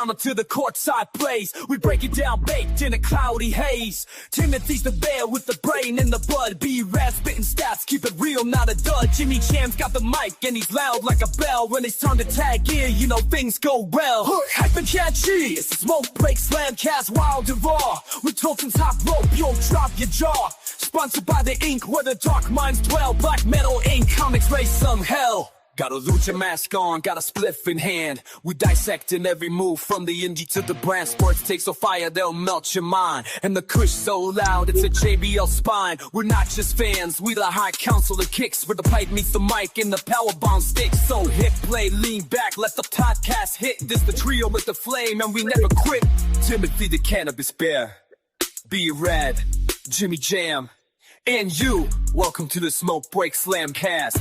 final to the courtside plays. We break it down baked in a cloudy haze. Timothy's the bear with the brain and the blood. B-Rad spitting stats, keep it real, not a dud. Jimmy Cham's got the mic and he's loud like a bell. When it's time to tag in, you know things go well. Hype and catchy, it's the Smoke Break Slam cast, wild and raw. With tilts and top rope, you'll drop your jaw. Sponsored by the ink where the dark minds dwell. Black Metal Ink, comics raise some hell. Got a lucha mask on, got a spliff in hand. We dissecting every move from the indie to the brand. Sports take so fire, they'll melt your mind. And the kush so loud, it's a JBL spine. We're not just fans, we the high council of kicks. Where the pipe meets the mic and the power bomb sticks. So hit play, lean back, let the podcast hit. This the trio with the flame and we never quit. Timothy the Cannabis Bear, B-Rad, Jimmy Jam, and you. Welcome to the Smoke Break Slam cast.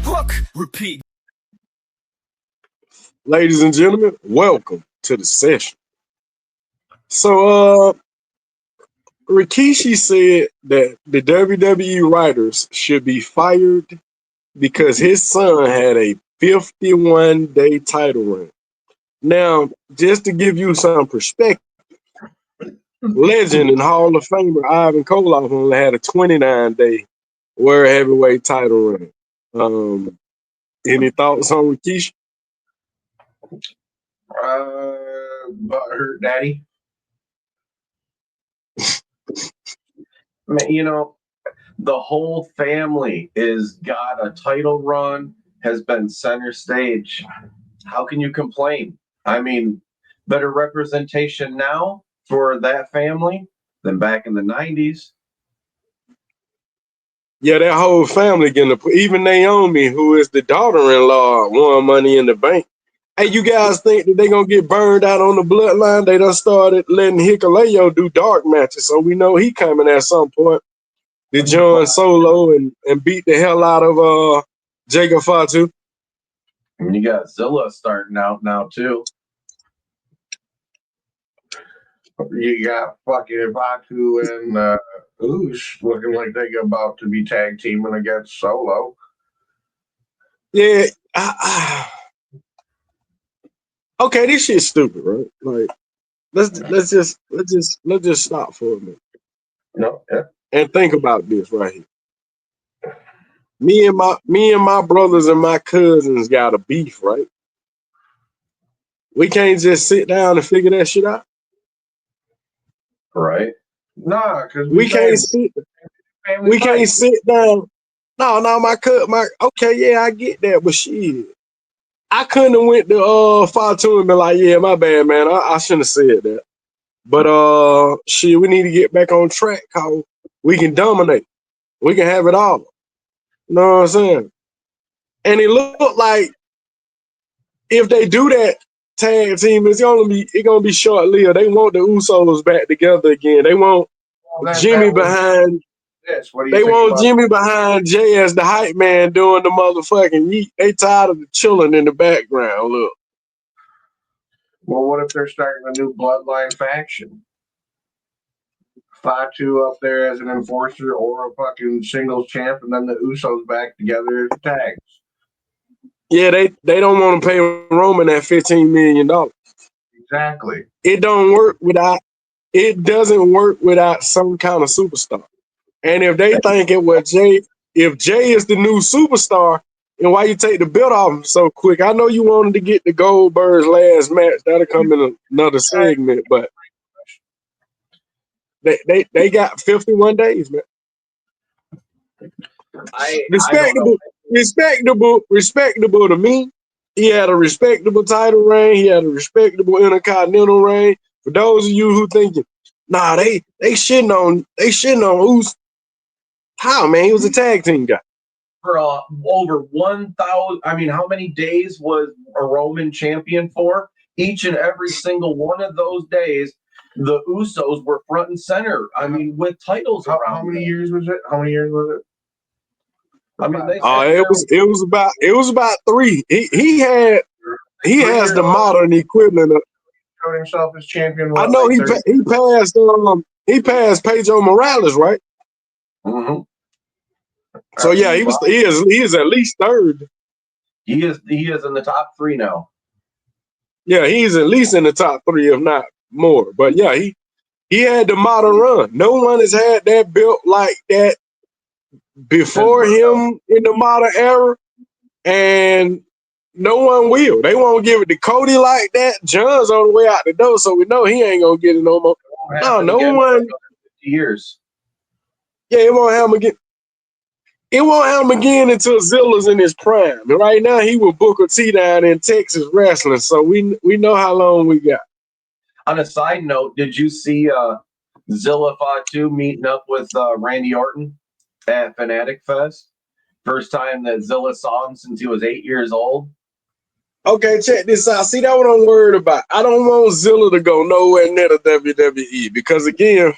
Hook, repeat. Ladies and gentlemen, welcome to the session. So, Rikishi said that the WWE writers should be fired because his son had a 51-day title run. Now, just to give you some perspective, legend and Hall of Famer Ivan Koloff only had a 29-day World Heavyweight title run. Any thoughts on Rikishi? Butthurt daddy. Man, you know, the whole family is got a title run, has been center stage. How can you complain? I mean, better representation now for that family than back in the 90s. Yeah, that whole family getting even Naomi, who is the daughter-in-law, won Money in the Bank. Hey, you guys think that they're going to get burned out on the bloodline? They done started letting Hikuleo do dark matches, so we know he coming at some point to join Solo and beat the hell out of Jacob Fatu. And you got Zilla starting out now, too. You got fucking Fatu and Oosh looking like they're about to be tag teaming against Solo. Yeah. Okay, this shit's stupid, right? Like, let's just stop for a minute. No, yeah. And think about this right here. Me and my brothers and my cousins got a beef, right? We can't just sit down and figure that shit out. Right. Nah, because we can't sit down. No, okay, yeah, I get that, but shit. I couldn't have went to Fatu and been like, yeah, my bad, man. I shouldn't have said that. But shit, we need to get back on track, cause we can dominate. We can have it all. You know what I'm saying? And it looked like if they do that tag team, it's gonna be short lived. They want the Usos back together again. They want Jimmy behind. They want Jimmy behind Jay as the hype man doing the motherfucking yeet. They tired of the chilling in the background. Look. Well, what if they're starting a new bloodline faction? Fatu up there as an enforcer or a fucking singles champ, and then the Usos back together as tags. Yeah, they don't want to pay Roman that $15 million. Exactly. It doesn't work without some kind of superstar. And if they think if Jay is the new superstar, then why you take the belt off him so quick? I know you wanted to get the Goldberg's last match. That'll come in another segment, but they got 51 days, man. Respectable to me. He had a respectable title reign. He had a respectable Intercontinental reign. For those of you who thinking, nah, they shitting on Uso. How, man? He was a tag team guy. For over 1,000, I mean, how many days was a Roman champion for? Each and every single one of those days, the Usos were front and center. I mean, with titles around. How many years was it? I mean, it was about 3. He has the modern equivalent of showed himself as champion. I know he passed Pedro Morales, right? Mm-hmm. So yeah, he is at least third. He is in the top 3 now. Yeah, he's at least in the top 3, if not more. But yeah, he had the modern run. No one has had that built like that before him in the modern era, and no one will. They won't give it to Cody like that. John's on the way out the door, so we know he ain't gonna get it no more. No, no one. 50 years. Yeah, it won't happen again. It won't happen again until Zilla's in his prime. Right now, he with Booker T down in Texas wrestling, so we know how long we got. On a side note, did you see Zilla Fatu meeting up with Randy Orton at Fanatic Fest? First time that Zilla saw him since he was 8 years old. Okay, check this out. See, that what I'm worried about. I don't want Zilla to go nowhere near the WWE because, again,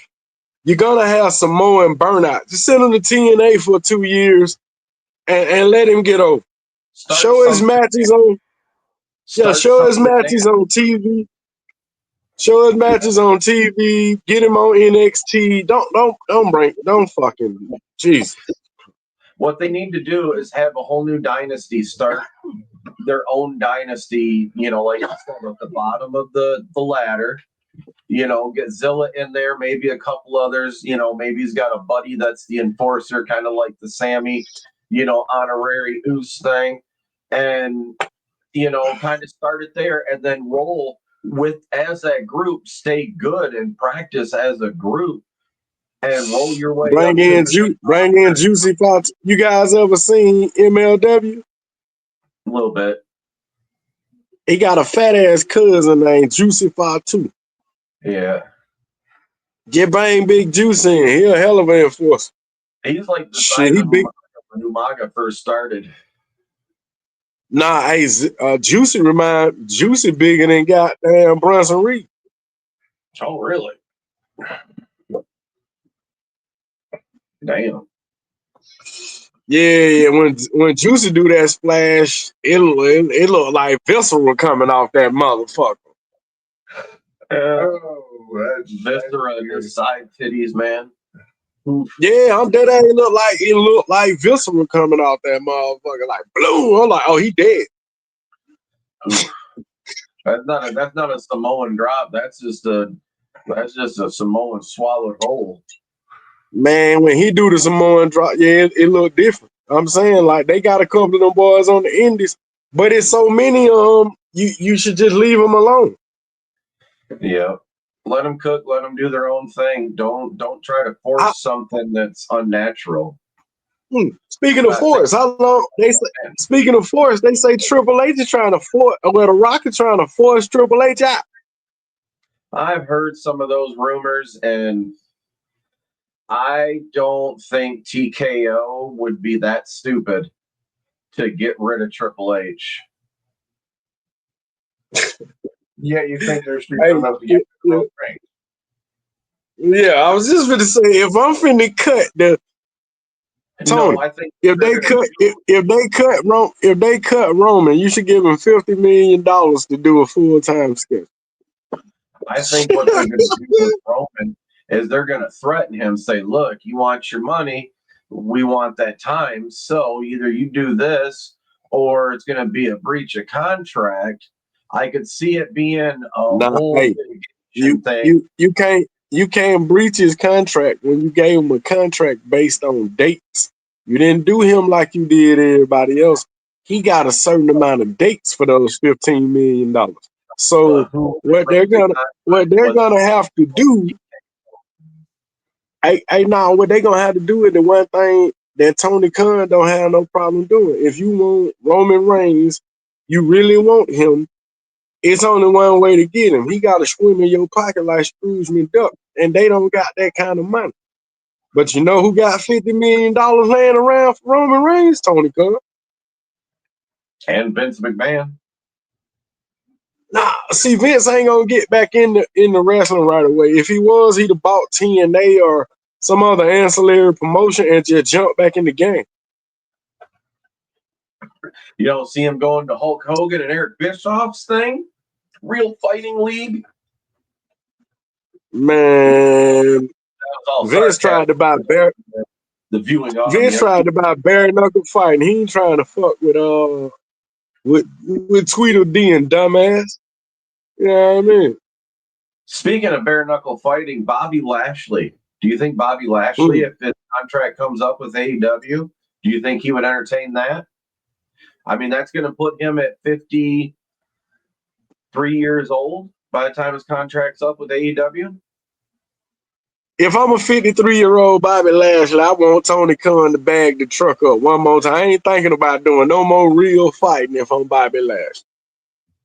you're gonna have Samoan burnout. Just send him to TNA for 2 years and let him get over. Show his matches on. Yeah, show his matches on TV. Show his matches on TV. Get him on NXT. Don't fucking jeez. What they need to do is have a whole new dynasty start their own dynasty. You know, like at the bottom of the ladder. You know, get Zilla in there, maybe a couple others. You know, maybe he's got a buddy that's the enforcer, kind of like the Sammy, you know, honorary Oos thing, and you know, kind of start it there, and then roll with as that group. Stay good and practice as a group, and roll your way. Bring in Juicy Fatu. You guys ever seen MLW? A little bit. He got a fat ass cousin named Juicy Fatu. Yeah. Get Bang Big Juice in. He a hell of an enforcer. He's like the shit. He big when Umaga first started. Nah, hey, Juicy bigger than goddamn Bronson Reed. Oh, really? Damn. Yeah. When Juicy do that splash, it look like viscera coming off that motherfucker. Viscera and your side titties, man. Yeah, I'm dead. It looked like viscera coming off that motherfucker, like blue. I'm like, oh, he dead. That's not a Samoan drop. That's just a Samoan swallowed whole. Man, when he do the Samoan drop, yeah, it look different. I'm saying, like, they got a couple of them boys on the indies, but it's so many of them, you should just leave them alone. Yeah. Let them cook, let them do their own thing. Don't try to force something that's unnatural. Speaking of force, how long they say? Speaking of force, they say Triple H is trying to force, or the Rock is trying to force Triple H out. I've heard some of those rumors, and I don't think TKO would be that stupid to get rid of Triple H. Yeah, you think they're stupid enough to get rid of Reigns? Yeah, I was just going to say, if I'm finna cut the Tony, I think if they cut Roman, you should give him $50 million to do a full-time schedule. I think what they're going to do with Roman is they're going to threaten him, say, look, you want your money, we want that time, so either you do this or it's going to be a breach of contract. I could see it being a whole thing. You can't breach his contract when you gave him a contract based on dates. You didn't do him like you did everybody else. He got a certain amount of dates for those $15 million. So what they're gonna have to do, what they're gonna have to do is the one thing that Tony Khan don't have no problem doing. If you want Roman Reigns, you really want him, it's only one way to get him. He got to swim in your pocket like Scrooge McDuck, and they don't got that kind of money. But you know who got $50 million laying around for Roman Reigns? Tony Khan. And Vince McMahon. Nah, see, Vince ain't gonna get back in the wrestling right away. If he was, he'd have bought TNA or some other ancillary promotion and just jump back in the game. You don't see him going to Hulk Hogan and Eric Bischoff's thing? Real Fighting League? Man, Vince tried to buy bare. The viewing Vince tried to buy bare knuckle fighting. He ain't trying to fuck with Tweedledee and dumbass. You know what I mean? Speaking of bare knuckle fighting, Bobby Lashley. Do you think Bobby Lashley, if his contract comes up with AEW, do you think he would entertain that? I mean, that's going to put him at 53 years old by the time his contract's up with AEW. If I'm a 53-year-old Bobby Lashley, I want Tony Khan to bag the truck up one more time. I ain't thinking about doing no more real fighting if I'm Bobby Lashley.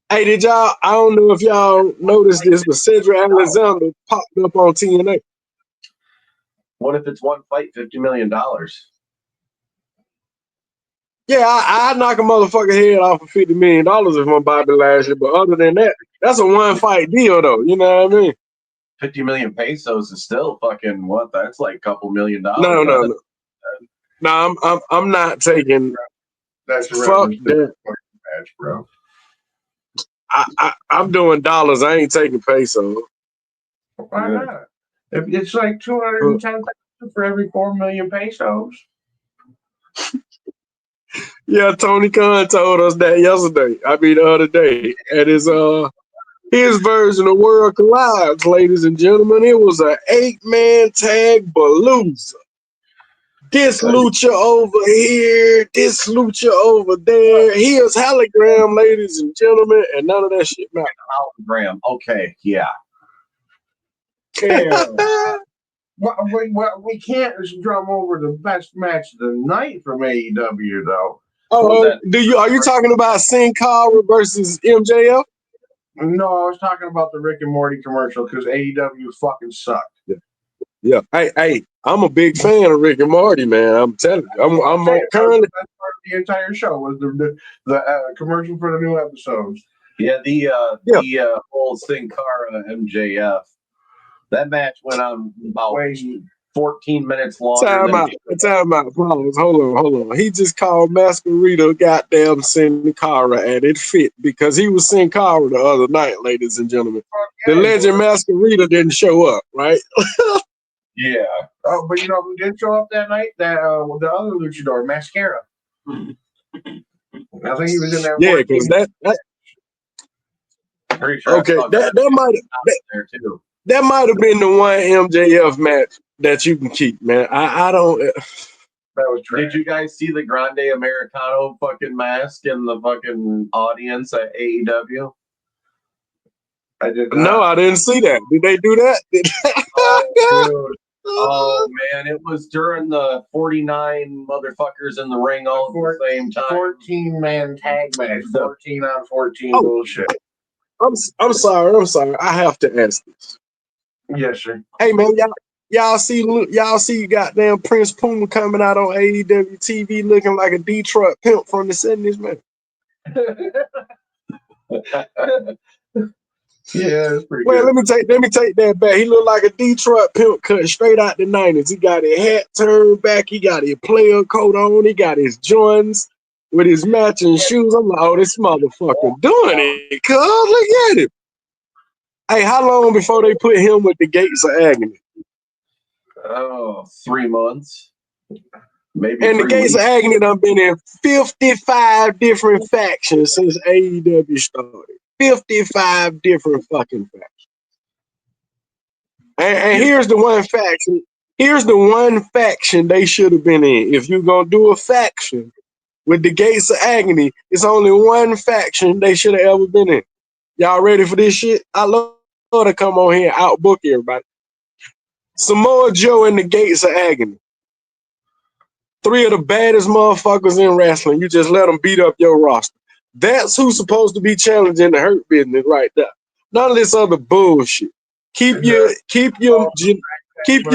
Hey, did y'all, I don't know if y'all noticed this, but Cedric Alexander popped up on TNA. What if it's one fight, $50 million? Yeah, I knock a motherfucker head off for $50 million if I'm Bobby Lashley, but other than that, that's a one-fight deal, though. You know what I mean? 50 million pesos is still fucking what? That's like a couple $1 million. No. I'm not taking. That's the Fuck that. match, bro. I'm doing dollars. I ain't taking pesos. Why not? If it's like 210,000 for every 4 million pesos. Yeah, Tony Khan told us that yesterday. I mean, the other day at his version of World Collides, ladies and gentlemen. It was an 8-man tag palooza. This lucha over here, this lucha over there. Here's hologram, ladies and gentlemen, and none of that shit matters. Hologram. Okay, yeah. We can't drum over the best match of the night from AEW, though. Oh, are you talking about Sin Cara versus MJF? No, I was talking about the Rick and Morty commercial because AEW fucking sucked. Yeah. Hey, I'm a big fan of Rick and Morty, man. I'm telling you. I'm currently the best part of the entire show was the commercial for the new episodes. Yeah, the whole Sin Cara MJF. That match went on about 14 minutes longer. Time out. Pause. Hold on. He just called Masquerita goddamn Sin Cara, and it fit because he was Sin Cara the other night, ladies and gentlemen. The legend Masquerita didn't show up, right? Yeah. Oh, but you know who did show up that night? That the other luchador, Mascara. I think he was in there. Yeah, because that pretty sure okay, that might have been the one MJF match that you can keep, man. I don't. That was trash. Did you guys see the Grande Americano fucking mask in the fucking audience at AEW? I did not. No, I didn't see that. Did they do that? Oh man, it was during the 49 motherfuckers in the ring all at the same time. 14-man tag match, 14 on 14 bullshit. I'm sorry. I have to ask this. Yes, sir. Hey man, y'all see goddamn Prince Puma coming out on AEW TV looking like a Detroit pimp from the 70s, man. Yeah, it's pretty well, good. let me take that back. He looked like a Detroit pimp cut straight out the 90s. He got his hat turned back. He got his player coat on. He got his Jordans with his matching shoes. I'm like, oh, this motherfucker doing it, cuz. Look at him. Hey, how long before they put him with the Gates of Agony? Oh, 3 months. Maybe. And the Gates of Agony done been in 55 different factions since AEW started. 55 different fucking factions. And here's the one faction. Here's the one faction they should have been in. If you're going to do a faction with the Gates of Agony, it's only one faction they should have ever been in. Y'all ready for this shit? I love to come on here and outbook everybody. Samoa Joe and the Gates of Agony. 3 of the baddest motherfuckers in wrestling. You just let them beat up your roster. That's who's supposed to be challenging the Hurt Business right there. None of this other bullshit. Keep your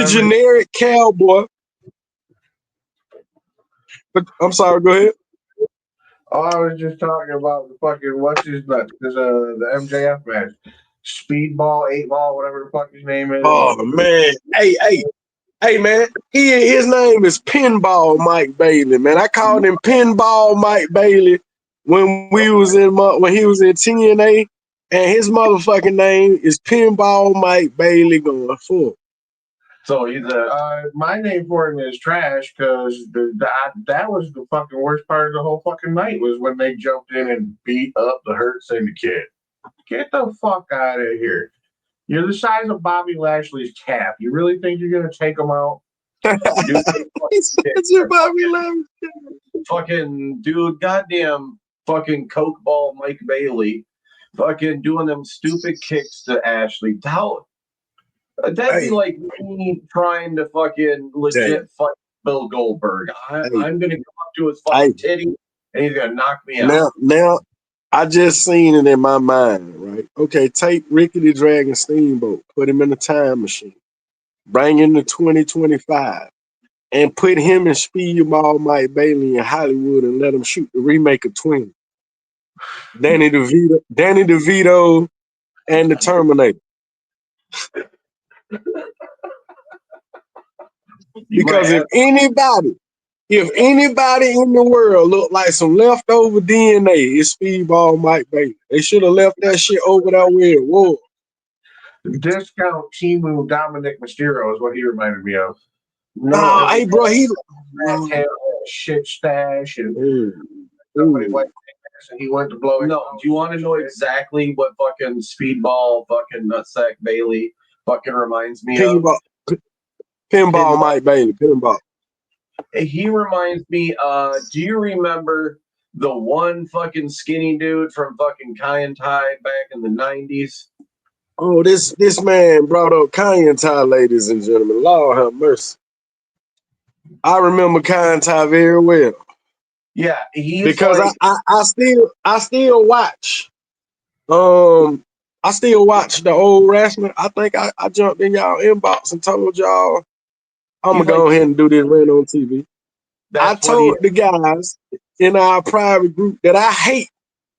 generic cowboy. But I'm sorry, go ahead. Oh, I was just talking about the fucking what's his nut? Because the MJF match. Speedball, 8-ball, whatever the fuck his name is. Oh man. Hey man, his name is Pinball Mike Bailey, man. I called him Pinball Mike Bailey when he was in TNA, and his motherfucking name is Pinball Mike Bailey going forward. So he's my name for him is trash because that was the fucking worst part of the whole fucking night was when they jumped in and beat up the Hurts and the Kid. Get the fuck out of here. You're the size of Bobby Lashley's cap. You really think you're gonna take him out? Dude, He's such a Bobby Lashley. fucking dude, goddamn fucking Coke ball Mike Bailey, fucking doing them stupid kicks to Ashley. How that'd Hey. be like me trying to fucking legit fight Bill Goldberg. I'm gonna come up to his fucking titty and he's gonna knock me out. Now, I just seen it in my mind, right? Okay, take Ricky the Dragon Steamboat, put him in a time machine, bring him to 2025, and put him and Speedball Mike Bailey in Hollywood and let him shoot the remake of Twin. Danny DeVito, and the Terminator. Because if anybody in the world look like some leftover DNA, it's Speedball Mike Bailey. They should have left that shit over there where it was. Discount Timu Dominic Mysterio is what he reminded me of. No, hey, bro, he shit stash and somebody went and he went to blow. No, do you want to know exactly what fucking Speedball fucking Nutsack Bailey fucking reminds me of? Pinball Mike Bailey, pinball. He reminds me, do you remember the one fucking skinny dude from fucking Kaientai back in the 90s? Oh, this man brought up Kaientai, ladies and gentlemen. Lord have mercy. I remember Kaientai very well. Yeah, because like, I still watch. I still watch the old wrestling. I think I jumped in y'all inbox and told y'all I'm gonna go ahead and do this rant on TV. I told the guys in our private group that I hate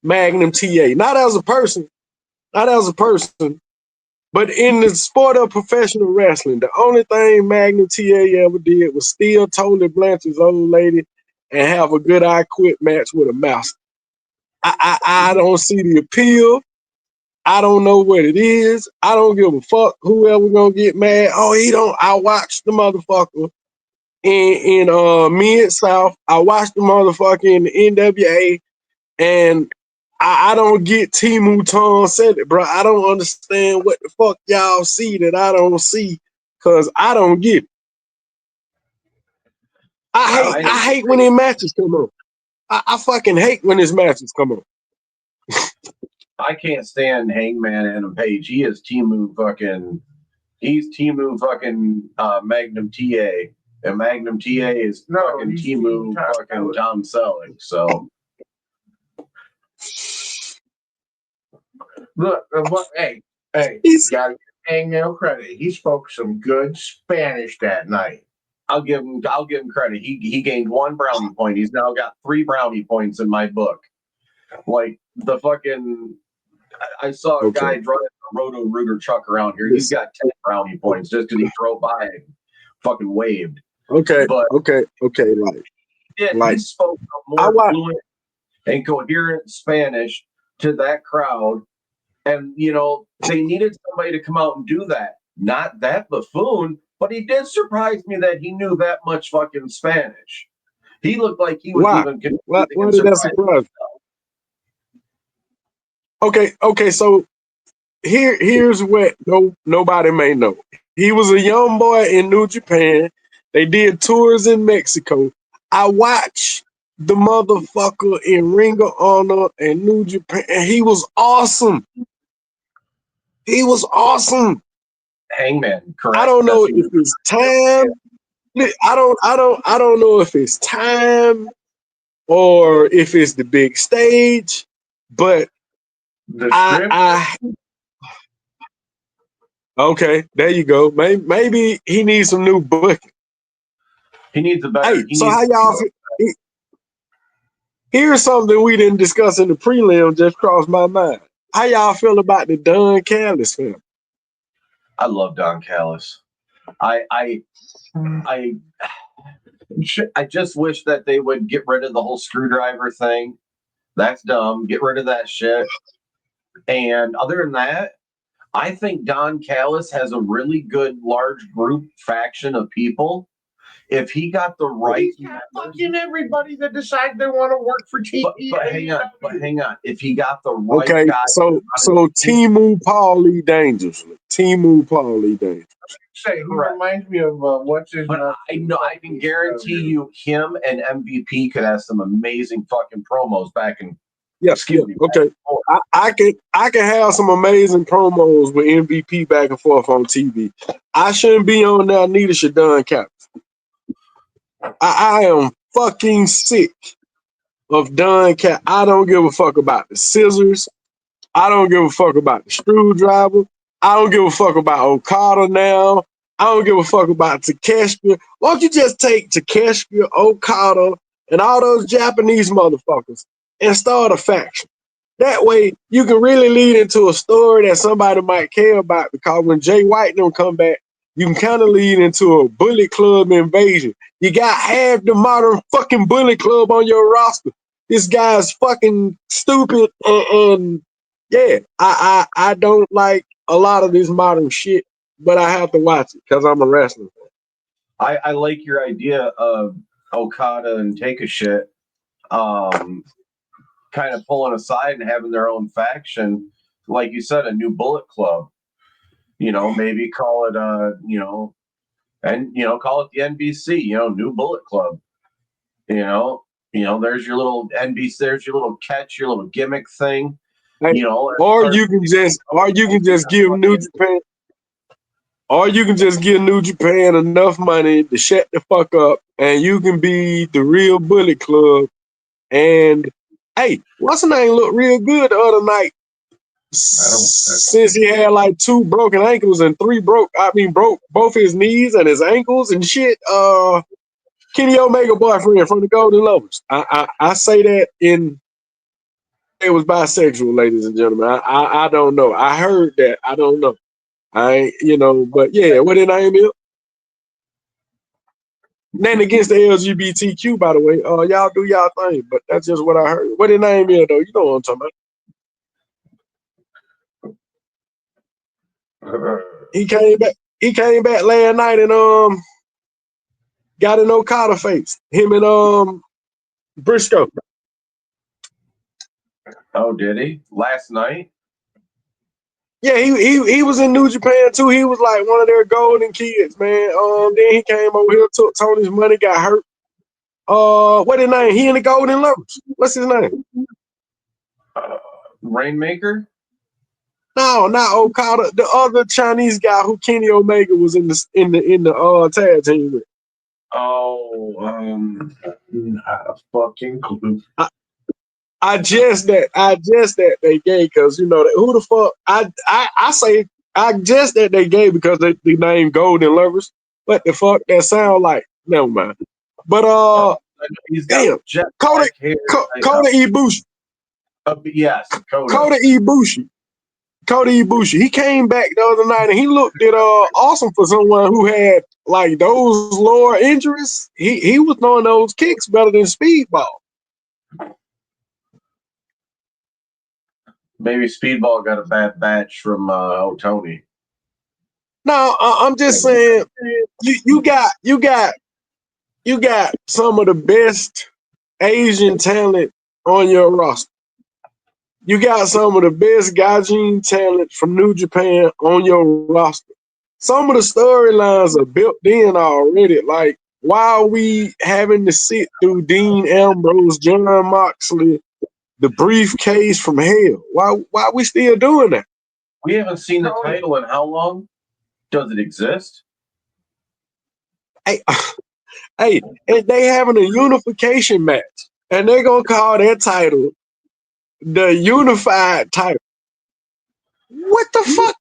Magnum TA, not as a person, but in the sport of professional wrestling. The only thing Magnum TA ever did was steal Tony Blanchard's old lady and have a good I Quit match with a master. I don't see the appeal. I don't know what it is. I don't give a fuck whoever gonna get mad. Oh, he don't. I watched the motherfucker in Mid-South. I watched the motherfucker in the NWA, and I don't get Timu Tom said it, bro. I don't understand what the fuck y'all see that I don't see, cause I don't get it. I hate when his matches come on. I fucking hate when his matches come on. I can't stand Hangman Adam Page. He is Timu fucking. He's Timu fucking Magnum TA, and Magnum TA is fucking Timu fucking Tom Selleck. So look, hey, you gotta give Hangman credit. He spoke some good Spanish that night. I'll give him credit. He gained 1 brownie point. He's now got 3 brownie points in my book. Like the fucking. I saw a guy driving a Roto Rooter truck around here. He's got 10 brownie points just because he drove by and fucking waved. Okay, but okay. He spoke more fluent and coherent Spanish to that crowd, and they needed somebody to come out and do that. Not that buffoon, but he did surprise me that he knew that much fucking Spanish. He looked like he was even. Why did that surprise? Okay. So here's what nobody may know. He was a young boy in New Japan. They did tours in Mexico. I watched the motherfucker in Ring of Honor and New Japan, and he was awesome. Hangman, correct? I don't know if it's time. I don't know if it's time or if it's the big stage, but okay, there you go. Maybe he needs some new booking. He needs a better. Hey, so how y'all feel? Here's something we didn't discuss in the prelim. Just crossed my mind. How y'all feel about the Don Callis film? I love Don Callis. I just wish that they would get rid of the whole screwdriver thing. That's dumb. Get rid of that shit. And other than that, I think Don Callis has a really good large group faction of people. if he got the right fucking everybody that decides they want to work for TV. But hang on. If he got the right Okay, guy, so Timu Paul Lee dangerously. Timu Paul Lee dangerous. Say, he reminds me of what's his. But I know I can guarantee you, him and MVP could have some amazing fucking promos back in. Yeah, okay. I can have some amazing promos with MVP back and forth on TV. I shouldn't be on there. Neither should Don Cap. I am fucking sick of Don Cap. I don't give a fuck about the scissors. I don't give a fuck about the screwdriver. I don't give a fuck about Okada now. I don't give a fuck about Takeshita. Why don't you just take Takeshita, Okada, and all those Japanese motherfuckers and start a faction? That way, you can really lead into a story that somebody might care about, because when Jay White don't come back, you can kind of lead into a Bullet Club invasion. You got half the modern fucking Bullet Club on your roster. This guy's fucking stupid, and yeah, I don't like a lot of this modern shit, but I have to watch it because I'm a wrestler fan. I like your idea of Okada and Take a Shit kind of pulling aside and having their own faction. Like you said, a new Bullet Club. Maybe call it call it the NBC, new Bullet Club. There's your little NBC, there's your little catch, your little gimmick thing. Or you can just give New Japan, or you can just give New Japan enough money to shut the fuck up, and you can be the real Bullet Club. And hey, what's the name look real good the other night? Since he had like 2 broken ankles and 3 broke both his knees and his ankles and shit. Kenny Omega boyfriend from the Golden Lovers. I say that it was bisexual, ladies and gentlemen. I don't know. I heard that. I don't know. But yeah, what did name is? Nothing against the LGBTQ, by the way. Y'all do y'all thing, but that's just what I heard. What did name is though? You know what I'm talking about. He came back last night and got an Okada face. Him and Briscoe. Oh, did he? Last night? Yeah, he was in New Japan too. He was like one of their golden kids, man. Then he came over here, took Tony's money, got hurt. What his name? He in the Golden Lovers. What's his name? Rainmaker? No, not Okada. The other Chinese guy who Kenny Omega was in the tag team with. Oh, not a fucking clue. I just that they gay because who the fuck I say I just that they gay because they name Golden Lovers. What the fuck that sound like? Never mind. But he's got Kota Ibushi. Yes, Kota Ibushi. Kota Ibushi. He came back the other night and he looked at awesome for someone who had like those lower injuries. He was throwing those kicks better than Speedball. Maybe Speedball got a bad batch from Tony. No, I'm just saying you got some of the best Asian talent on your roster. You got some of the best Gaijin talent from New Japan on your roster. Some of the storylines are built in already. Like, why are we having to sit through Dean Ambrose, John Moxley, the briefcase from hell? Why are we still doing that? We haven't seen the title in how long? Does it exist? Hey, and they having a unification match, and they're gonna call that title the unified title. What the fuck?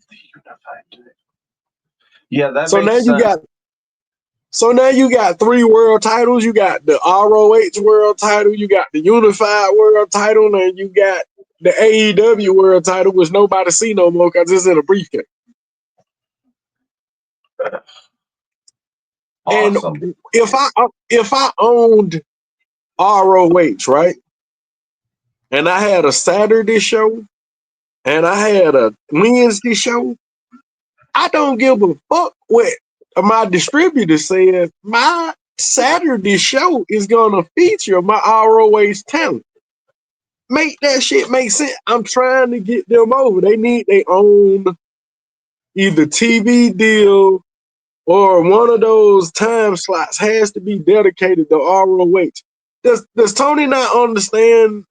The unified title. Yeah, that so makes now sense. now you got 3 world titles. You got the ROH world title, you got the unified world title, and you got the AEW world title, which nobody see no more because it's in a briefcase. Awesome. And if I owned ROH, right, and I had a Saturday show and I had a Wednesday show, I don't give a fuck what my distributor said my Saturday show is gonna feature my ROH talent. Make that shit make sense. I'm trying to get them over. They need their own either TV deal or one of those time slots has to be dedicated to ROH. Does Tony not understand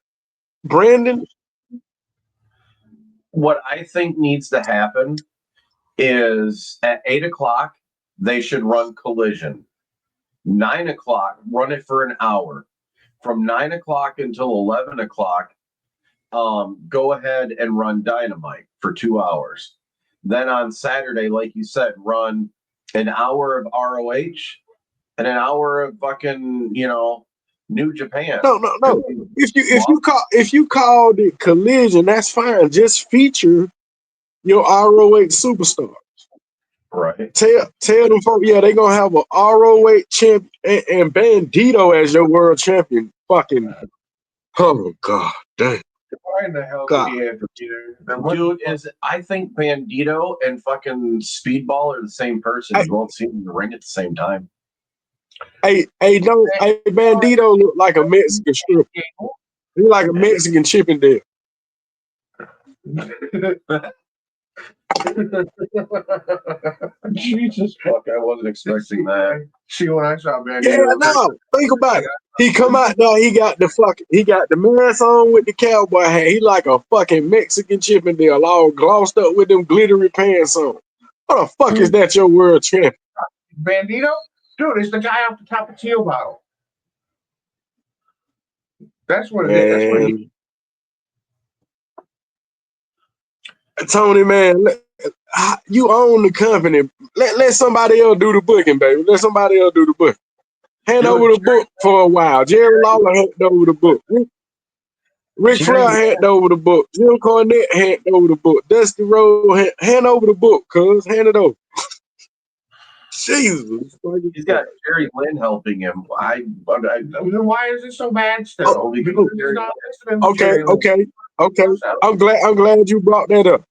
Brandon? What I think needs to happen is at 8 o'clock, they should run Collision. 9 o'clock, run it for an hour. From 9 o'clock until 11 o'clock, go ahead and run Dynamite for 2 hours. Then on Saturday, like you said, run an hour of ROH and an hour of fucking, New Japan. No. If you called it Collision, that's fine. Just feature your ROH superstar. Right. Tell them folks, yeah, they gonna have a ROH champ and Bandito as your world champion. Fucking, oh god, damn. Why in the hell God. did he have to be there? Dude, I think Bandito and fucking Speedball are the same person. You won't see them in the ring at the same time. Hey, Bandito look like a Mexican stripper. He like a Mexican Chippendale. Jesus fuck, I wasn't expecting that. See, when I saw Bandito, Yeah, no, think about it. He come out there, he got the mask on with the cowboy hat. He like a fucking Mexican Chippendale, all glossed up with them glittery pants on. What the fuck is that your world champion? Bandito? Dude, it's the guy off the top of Teal bottle. That's what it is. That's what he. Tony, man, you own the company. Let somebody else do the booking, baby. Let somebody else do the booking. Hand over the book for a while. Jerry Lawler handed over the book. Ric Flair handed over the book. Jim Cornette handed over the book. Dusty Rhodes hand over the book, cuz. Hand it over. Jesus. He's got Jerry Lynn helping him. Why is it so bad still? Okay. I'm glad you brought that up.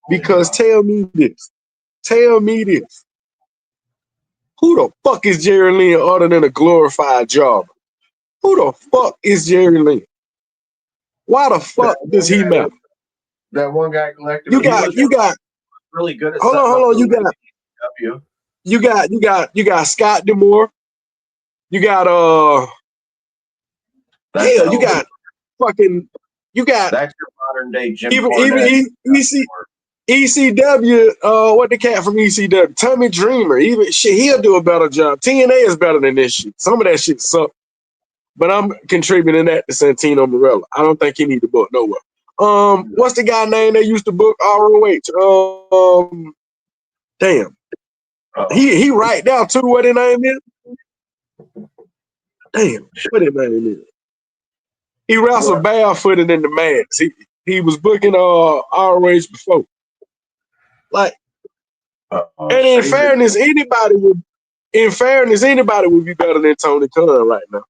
Because tell me this. Who the fuck is Jerry Lynn other than a glorified jobber? Who the fuck is Jerry Lynn? Why the fuck does he matter? That one guy collected. You got really good at hold on. You got Scott D'Amore. You got that's your modern day Jim even ECW, what the cat from ECW? Tommy Dreamer. Even shit, he'll do a better job. TNA is better than this shit. Some of that shit suck. But I'm contributing that to Santino Marella. I don't think he need to book nowhere. What's the guy name they used to book ROH? Damn. He right now too. What his name is? Damn. What his name is? He wrestled barefooted in the mask. He was booking ROH before. Like, and in fairness, anybody would be better than Tony Khan right now.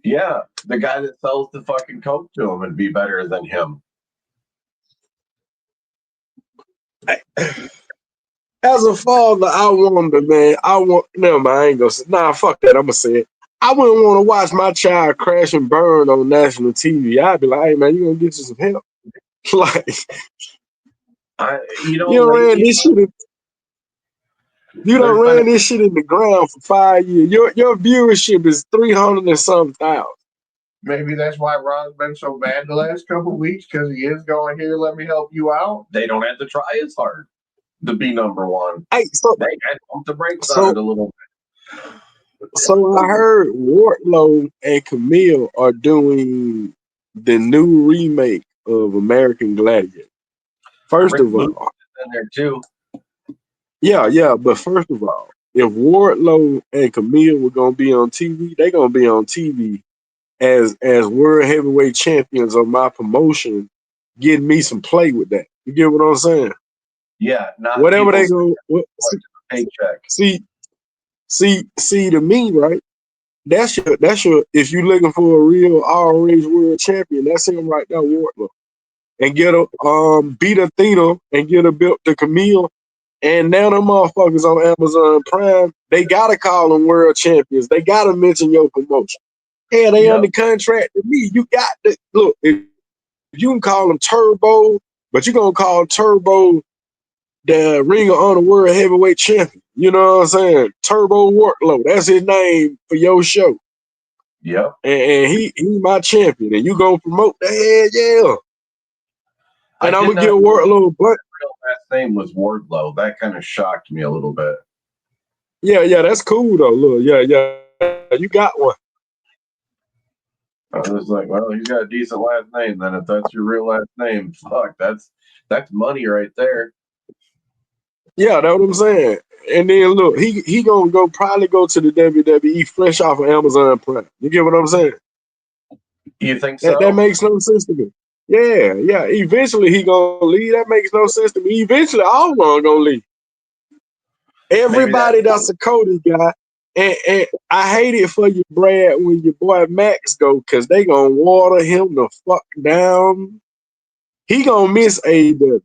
Yeah, the guy that sells the fucking coke to him would be better than him. As a father, I ain't gonna say, fuck that, I'm gonna say it. I wouldn't want to watch my child crash and burn on national TV. I'd be like, hey man, you gonna get you some help? Like, you done ran this shit in the ground for 5 years. Your viewership is 300 and some thousand. Maybe that's why Ron's been so bad the last couple of weeks, because he is going, here, let me help you out. They don't have to try as hard to be number one. Hey, so they had to pump the brakes on it a little bit. So I heard Wardlow and Camille are doing the new remake of American Gladiator. First of all, in there too. Yeah, but first of all, if Wardlow and Camille were gonna be on TV, they're gonna be on TV as world heavyweight champions of my promotion, getting me some play with that. You get what I'm saying? Yeah, not whatever they go paycheck. See, to me, right? That's your. If you're looking for a real ROH world champion, that's him right now, Wardlow, and get a beat Athena and get a belt to Camille, And now them motherfuckers on Amazon Prime, they gotta call them world champions. They gotta mention your promotion. Yeah, they Yep. under contract to me. You got to look. If you can call them Turbo, but you're gonna call Turbo the Ring of Honor World Heavyweight Champion. You know what I'm saying? Turbo Wardlow. That's his name for your show. Yep. And he my champion. And you gonna promote the head, yeah. And I'm gonna give Wardlow a bunch. Real last name was Wardlow. That kind of shocked me a little bit. Yeah, that's cool though. Look, yeah, you got one. I was like, well, he's got a decent last name. Then if that's your real last name, fuck, that's money right there. Yeah, that's what I'm saying. And then look, he gonna probably go to the WWE fresh off of Amazon Prime. You get what I'm saying? You think so? That makes no sense to me. Yeah. Eventually he gonna leave. That makes no sense to me. Eventually all of them gonna leave. Everybody that's a Cody guy. And I hate it for you, Brad, when your boy Max go, because they gonna water him the fuck down. He gonna miss AEW.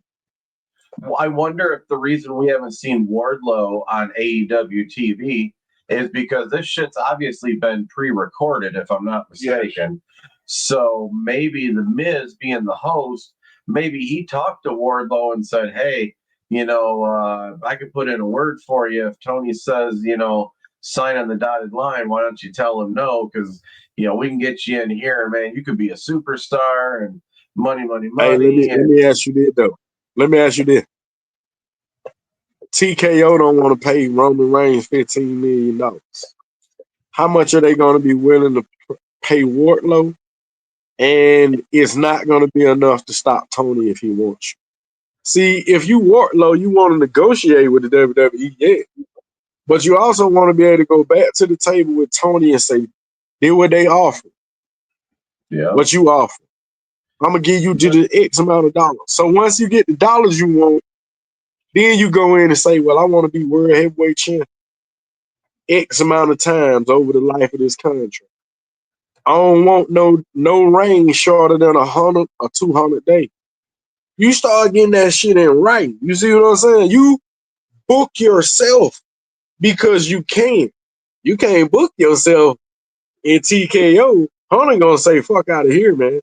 Well, I wonder if the reason we haven't seen Wardlow on AEW TV is because this shit's obviously been pre-recorded, if I'm not mistaken. So maybe the Miz being the host, maybe he talked to Wardlow and said, hey, I could put in a word for you if Tony says, sign on the dotted line. Why don't you tell him no? Because, we can get you in here, man. You could be a superstar and money. Hey, let me ask you this, though. Let me ask you this. TKO don't want to pay Roman Reigns $15 million. How much are they going to be willing to pay Wardlow? And it's not going to be enough to stop Tony if he wants you. See, if you Wardlow, you want to negotiate with the WWE, yeah. But you also want to be able to go back to the table with Tony and say, did what they offer. Yeah. What you offer. I'm going to give you the X amount of dollars. So once you get the dollars you want, then you go in and say, well, I want to be world heavyweight champion X amount of times over the life of this contract. I don't want no reign shorter than 100 or 200 days. You start getting that shit in right. You see what I'm saying? You book yourself because you can. You can't book yourself in TKO. Hunter gonna say, fuck out of here, man.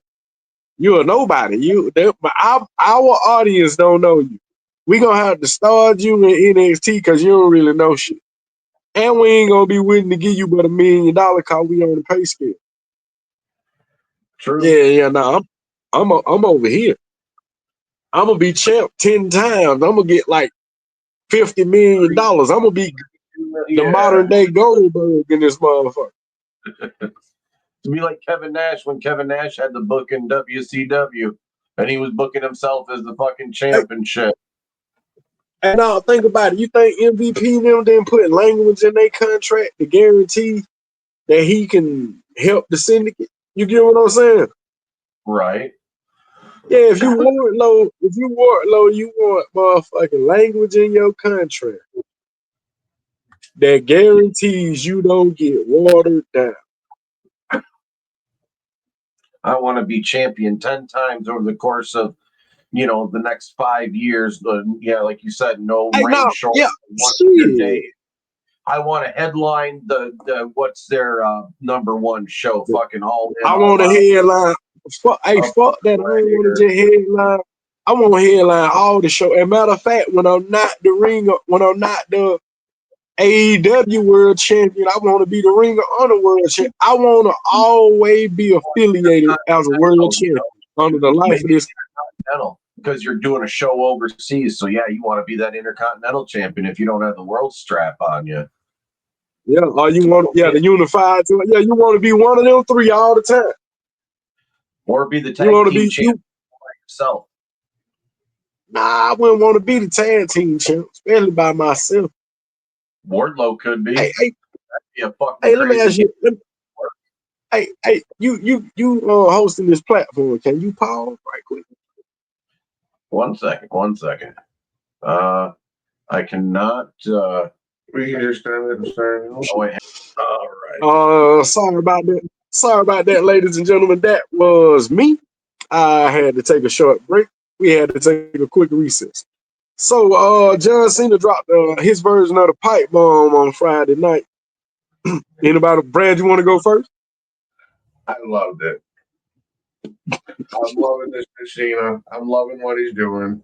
You're a nobody. Our audience don't know you. We gonna have to start you in NXT because you don't really know shit. And we ain't gonna be willing to give you but $1 million because we on the pay scale. True. Yeah, no, I'm over here. I'm gonna be champ 10 times. I'm gonna get like $50 million. I'm gonna be the modern day Goldberg in this motherfucker. To be like Kevin Nash when Kevin Nash had the book in WCW and he was booking himself as the fucking champ and shit. And now think about it. You think MVP them didn't put language in their contract to guarantee that he can help the syndicate? You get what I'm saying? Right. Yeah, if you Wardlow, you want motherfucking language in your contract that guarantees you don't get watered down. I want to be champion 10 times over the course of, the next 5 years. Like you said, no reign short. Yeah, 100 days. I want to headline the what's their number one show? Fucking All In. I want a headline. Fuck that. I don't want to just headline. I want to headline all the show. As a matter of fact, when I'm not the AEW World Champion, I want to be the Ring of Honor World Champion. I want to always be affiliated as a World Champion under the life of this. Because you're doing a show overseas, so yeah, you want to be that Intercontinental Champion if you don't have the world strap on you. Yeah, or you want the unified. Yeah, you want to be one of them three all the time. Or be the tag team champion by yourself. Nah, I wouldn't want to be the tag team champ, especially by myself. Wardlow could be. Hey, that'd be a fucking let me ask you. Hey, you hosting this platform? Can you pause right quick? 1 second. I cannot. We can just turn it. Oh, wait. All right. Sorry about that, ladies and gentlemen. That was me. I had to take a short break. We had to take a quick recess. So John Cena dropped his version of the pipe bomb on Friday night. Anybody, Brad, you want to go first? I loved it. I'm loving this Cena. I'm loving what he's doing.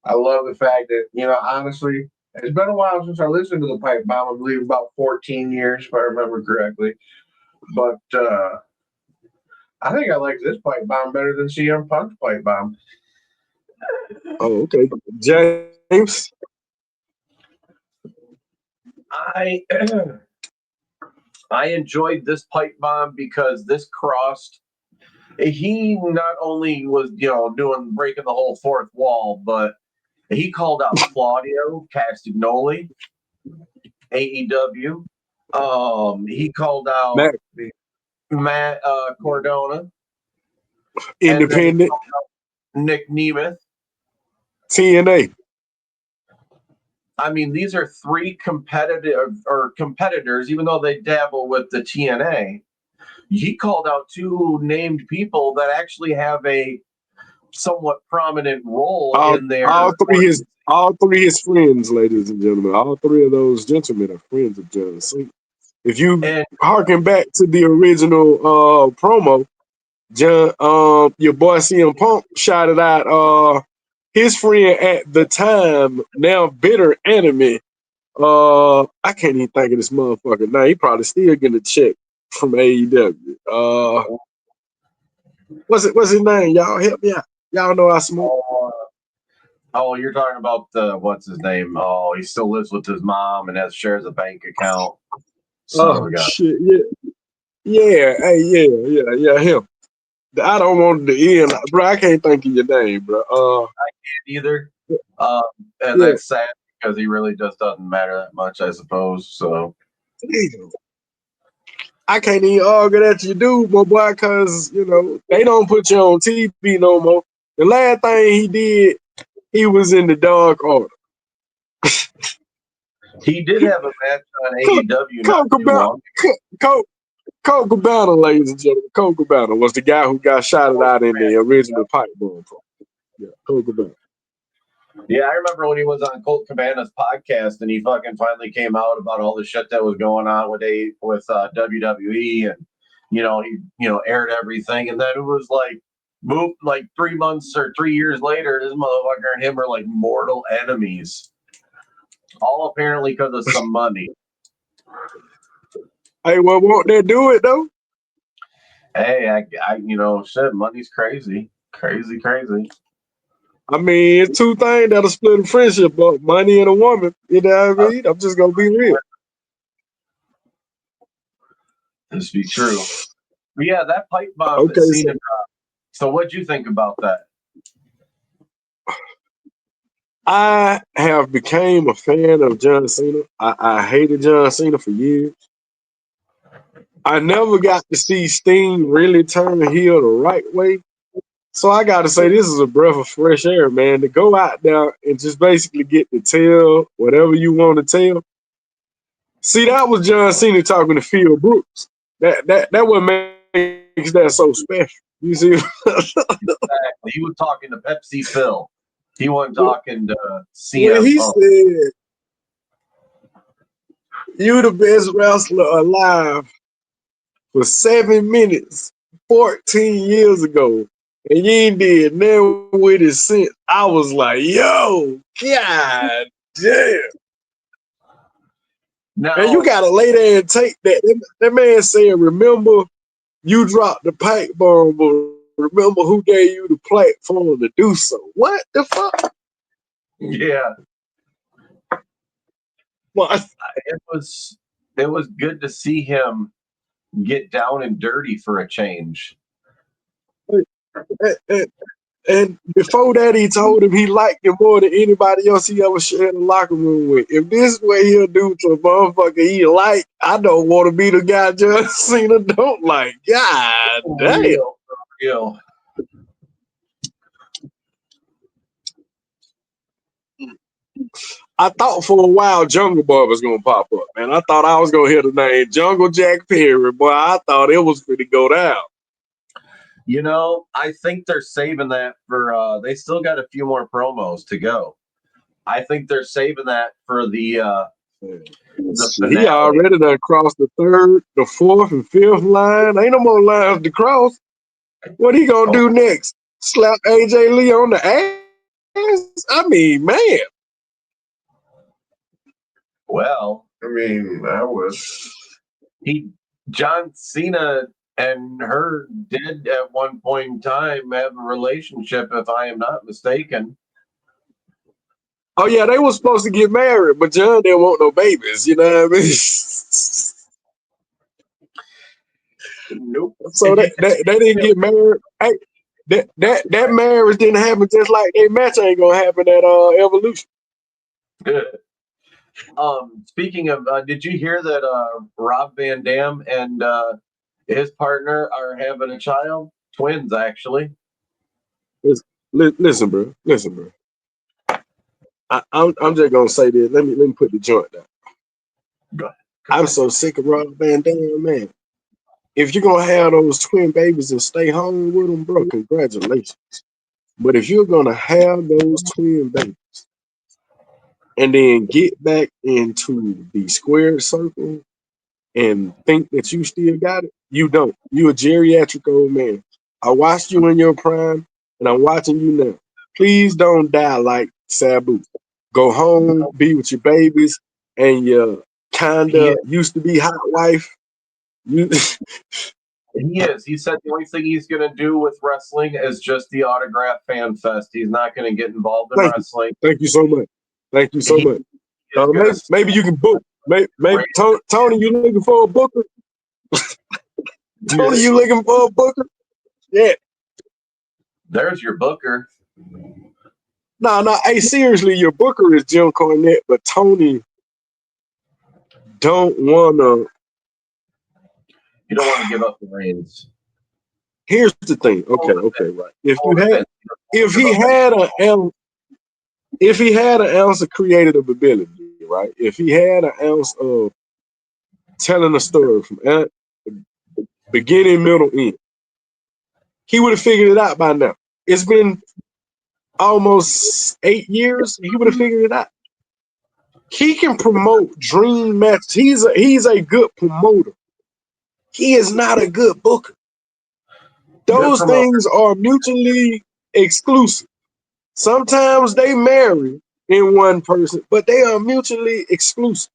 I love the fact that, honestly, it's been a while since I listened to the pipe bomb. I believe about 14 years, if I remember correctly. But I think I like this pipe bomb better than CM Punk's pipe bomb. Oh, okay. James. I enjoyed this pipe bomb because this crossed. He not only was breaking the whole fourth wall, but he called out Claudio Castagnoli, AEW. He called out Matt Cardona, Independent, Nick Nemeth, TNA. I mean, these are three competitors, even though they dabble with the TNA. He called out two named people that actually have a somewhat prominent role in there. All three his friends, ladies and gentlemen. All three of those gentlemen are friends of John Cena. If you harken back to the original promo, John, your boy CM Punk shouted out his friend at the time, now bitter enemy. I can't even think of this motherfucker now. He probably still getting a check from AEW. What's his name? Y'all help me out. Y'all know I smoke. Oh, you're talking about what's his name? Oh, he still lives with his mom and shares a bank account. Shit, yeah, hey, yeah, him. I don't want to end, bro. I can't think of your name, bro. I can't either. And that's sad because he really just doesn't matter that much, I suppose. So I can't even argue that you do, my boy, because they don't put you on TV no more. The last thing he did, he was in the Dark Order. He did have a match on AEW. Colt Cabana, ladies and gentlemen. Colt Cabana was the guy who got shot out in the original pipe bomb. Yeah, Colt Cabana. Yeah, I remember when he was on Colt Cabana's podcast and he fucking finally came out about all the shit that was going on with WWE, and he aired everything, and then it was like, boop, like 3 months or 3 years later, this motherfucker and him are like mortal enemies, all apparently because of some money. Hey, well, won't they do it though? Hey, shit, money's crazy. I mean, it's two things that'll split a friendship up: money and a woman. You know what I mean? I'm just gonna be real. This be true. But yeah, that pipe bomb. Okay, so what'd you think about that? I have became a fan of John Cena. I hated John Cena for years. I never got to see Sting really turn heel the right way. So I got to say, this is a breath of fresh air, man, to go out there and just basically get to tell whatever you want to tell. See, that was John Cena talking to Phil Brooks. That what makes that so special. You see? Exactly. He was talking to Pepsi Phil. He wasn't talking to CM When he Punk. said, "You the best wrestler alive for 7 minutes, 14 years ago, and you ain't did nothing with it since," I was like, yo, god damn. Now, and you gotta lay there and take that. That man said, remember, you dropped the pipe bomb, but remember who gave you the platform to do so. What the fuck? Yeah. What? It was good to see him get down and dirty for a change. And before that, he told him he liked him more than anybody else he ever shared a locker room with. If this is what he'll do to a motherfucker he like, I don't want to be the guy John Cena don't like. God damn. Real. I thought for a while Jungle Boy was going to pop up, man. I thought I was going to hear the name Jungle Jack Perry. Boy, I thought it was going to go down. I think they're saving that for, they still got a few more promos to go. I think they're saving that for the He finale. already done crossed the third, the fourth, and fifth line. Ain't no more lines to cross. What he gonna do next? Slap AJ Lee on the ass? I mean, man. Well, I mean, John Cena and her did at one point in time have a relationship, if I am not mistaken. Oh yeah, they were supposed to get married, but John didn't want no babies. You know what I mean? Nope. So they didn't get married. Hey, that marriage didn't happen, just like their match ain't gonna happen at Evolution. Speaking of, did you hear that Rob Van Dam and his partner are having a child? Twins, actually. Listen, bro. I'm just gonna say this. Let me put the joint down. Go ahead. I'm so sick of Rob Van Dam, man. If you're gonna have those twin babies and stay home with them, bro, congratulations. But if you're gonna have those twin babies and then get back into the square circle and think that you still got it, you don't. You're a geriatric old man. I watched you in your prime, and I'm watching you now. Please don't die like Sabu. Go home, be with your babies, and your kinda used to be hot wife. You, He is. He said the only thing he's going to do with wrestling is just the autograph fan fest. He's not going to get involved in wrestling. Thank you so much. Thank you so much. Maybe you can book. Maybe Tony, you looking for a booker? Tony, you looking for a booker? Yeah. There's your booker. No. Hey, seriously, your booker is Jim Cornette, but Tony don't wanna. You don't want to give up the reins. Here's the thing. Okay, right. If he had an ounce of creative ability, right? If he had an ounce of telling a story from beginning, middle, end, he would have figured it out by now. It's been almost 8 years. He would have figured it out. He can promote dream matches. He's a good promoter. He is not a good booker. Those things are mutually exclusive. Sometimes they marry in one person, but they are mutually exclusive.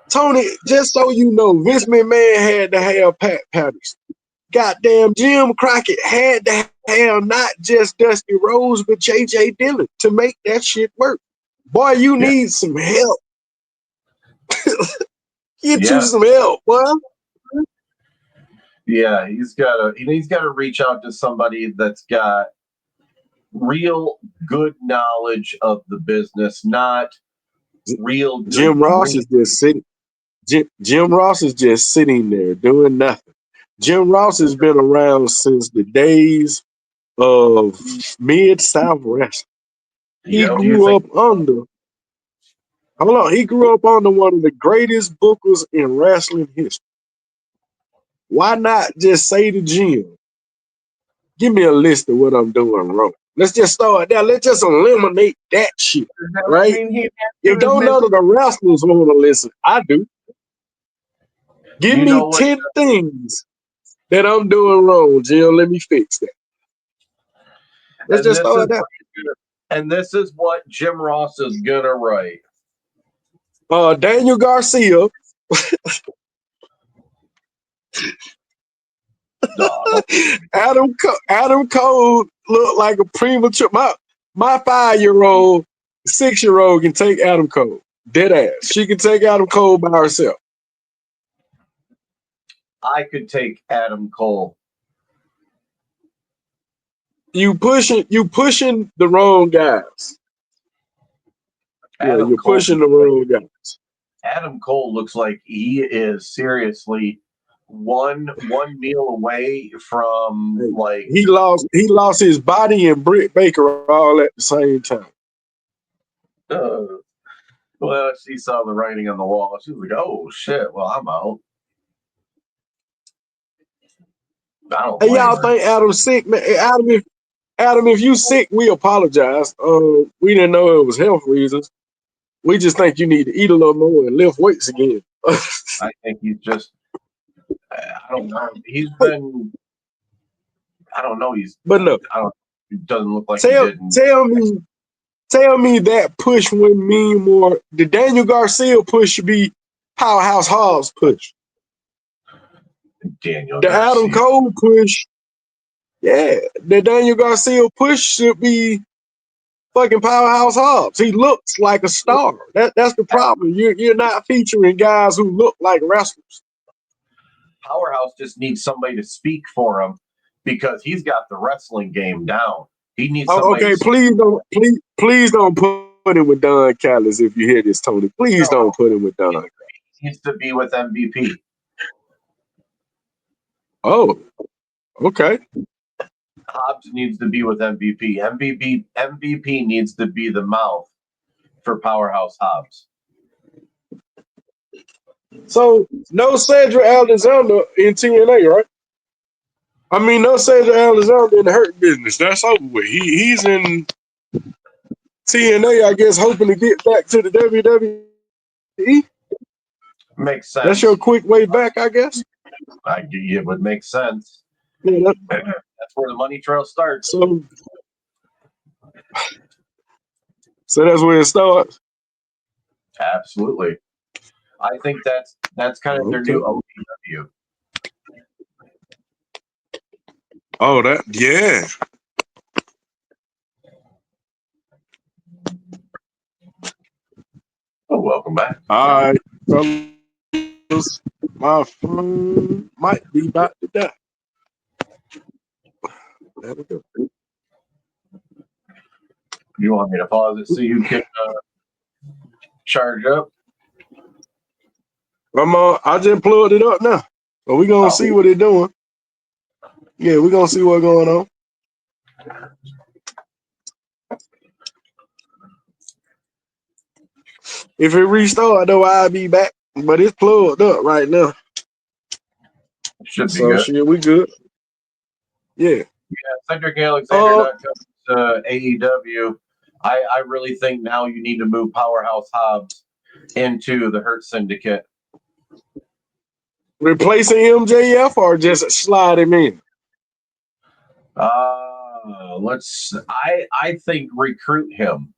Tony, just so you know, Vince McMahon had to have Pat Patterson. Goddamn, Jim Crockett had to have not just Dusty Rhodes, but J.J. Dillon to make that shit work. Boy, you need some help. Get you some help, boy. Yeah, he's got to reach out to somebody that's got real good knowledge of the business, not real good Jim Ross is just sitting. Jim Ross is just sitting there doing nothing. Jim Ross has been around since the days of Mid-South Wrestling. He grew up under one of the greatest bookers in wrestling history. Why not just say to Jim, give me a list of what I'm doing wrong? Let's just start there. Let's just eliminate that shit, right? If don't none of the wrestlers want to listen, I do. Give me 10 things that I'm doing wrong, Jim. Let me fix that. Let's just start there. And this is what Jim Ross is gonna write. Daniel Garcia. Adam Cole looked like a premature. My 5-year-old, 6-year-old can take Adam Cole. Dead ass. She can take Adam Cole by herself. I could take Adam Cole. You pushing the wrong guys. You're pushing the wrong guys. Adam Cole looks like he is seriously one meal away from like he lost his body and Britt Baker all at the same time. Well, she saw the writing on the wall. She was like, "Oh shit! Well, I'm out." Hey, y'all think Adam's sick, man? Adam, if you sick, we apologize. We didn't know it was health reasons. We just think you need to eat a little more and lift weights again. I think he's just, I don't know. He's been, I don't know. But no, It doesn't look like he tell did. tell me that push would mean more. The Daniel Garcia push should be Powerhouse Hobbs push. Daniel The Garcia. Adam Cole push, yeah, the Daniel Garcia push should be fucking Powerhouse Hobbs. He looks like a star. That's the problem. You're not featuring guys who look like wrestlers. Powerhouse just needs somebody to speak for him because he's got the wrestling game down. He needs somebody. Okay, please don't put him with Don Callis if you hear this, Tony. Please don't put him with Don. He needs to be with MVP. Oh, okay. Hobbs needs to be with MVP. MVP needs to be the mouth for Powerhouse Hobbs. So no Cedric Alexander in TNA, right? I mean, no Cedric Alexander in the Hurt Business. That's over with. He's in TNA, I guess, hoping to get back to the WWE. Makes sense. That's your quick way back, I guess. It would make sense. Yeah, That's where the money trail starts. so that's where it starts. Absolutely. I think that's kind of their new OPW. Oh, yeah. Oh, welcome back. All right, fellas. My phone might be about to die. There we go. You want me to pause it so you can charge up? I just plugged it up now. So we're gonna see what they're doing. Yeah, we're gonna see what's going on. If it restart, though, I'll be back. But it's plugged up right now. Should be So good. shit, we good. Yeah. Cedric Alexander to AEW. I really think now you need to move Powerhouse Hobbs into the Hurt Syndicate. Replacing MJF or just slide him in? I think recruit him.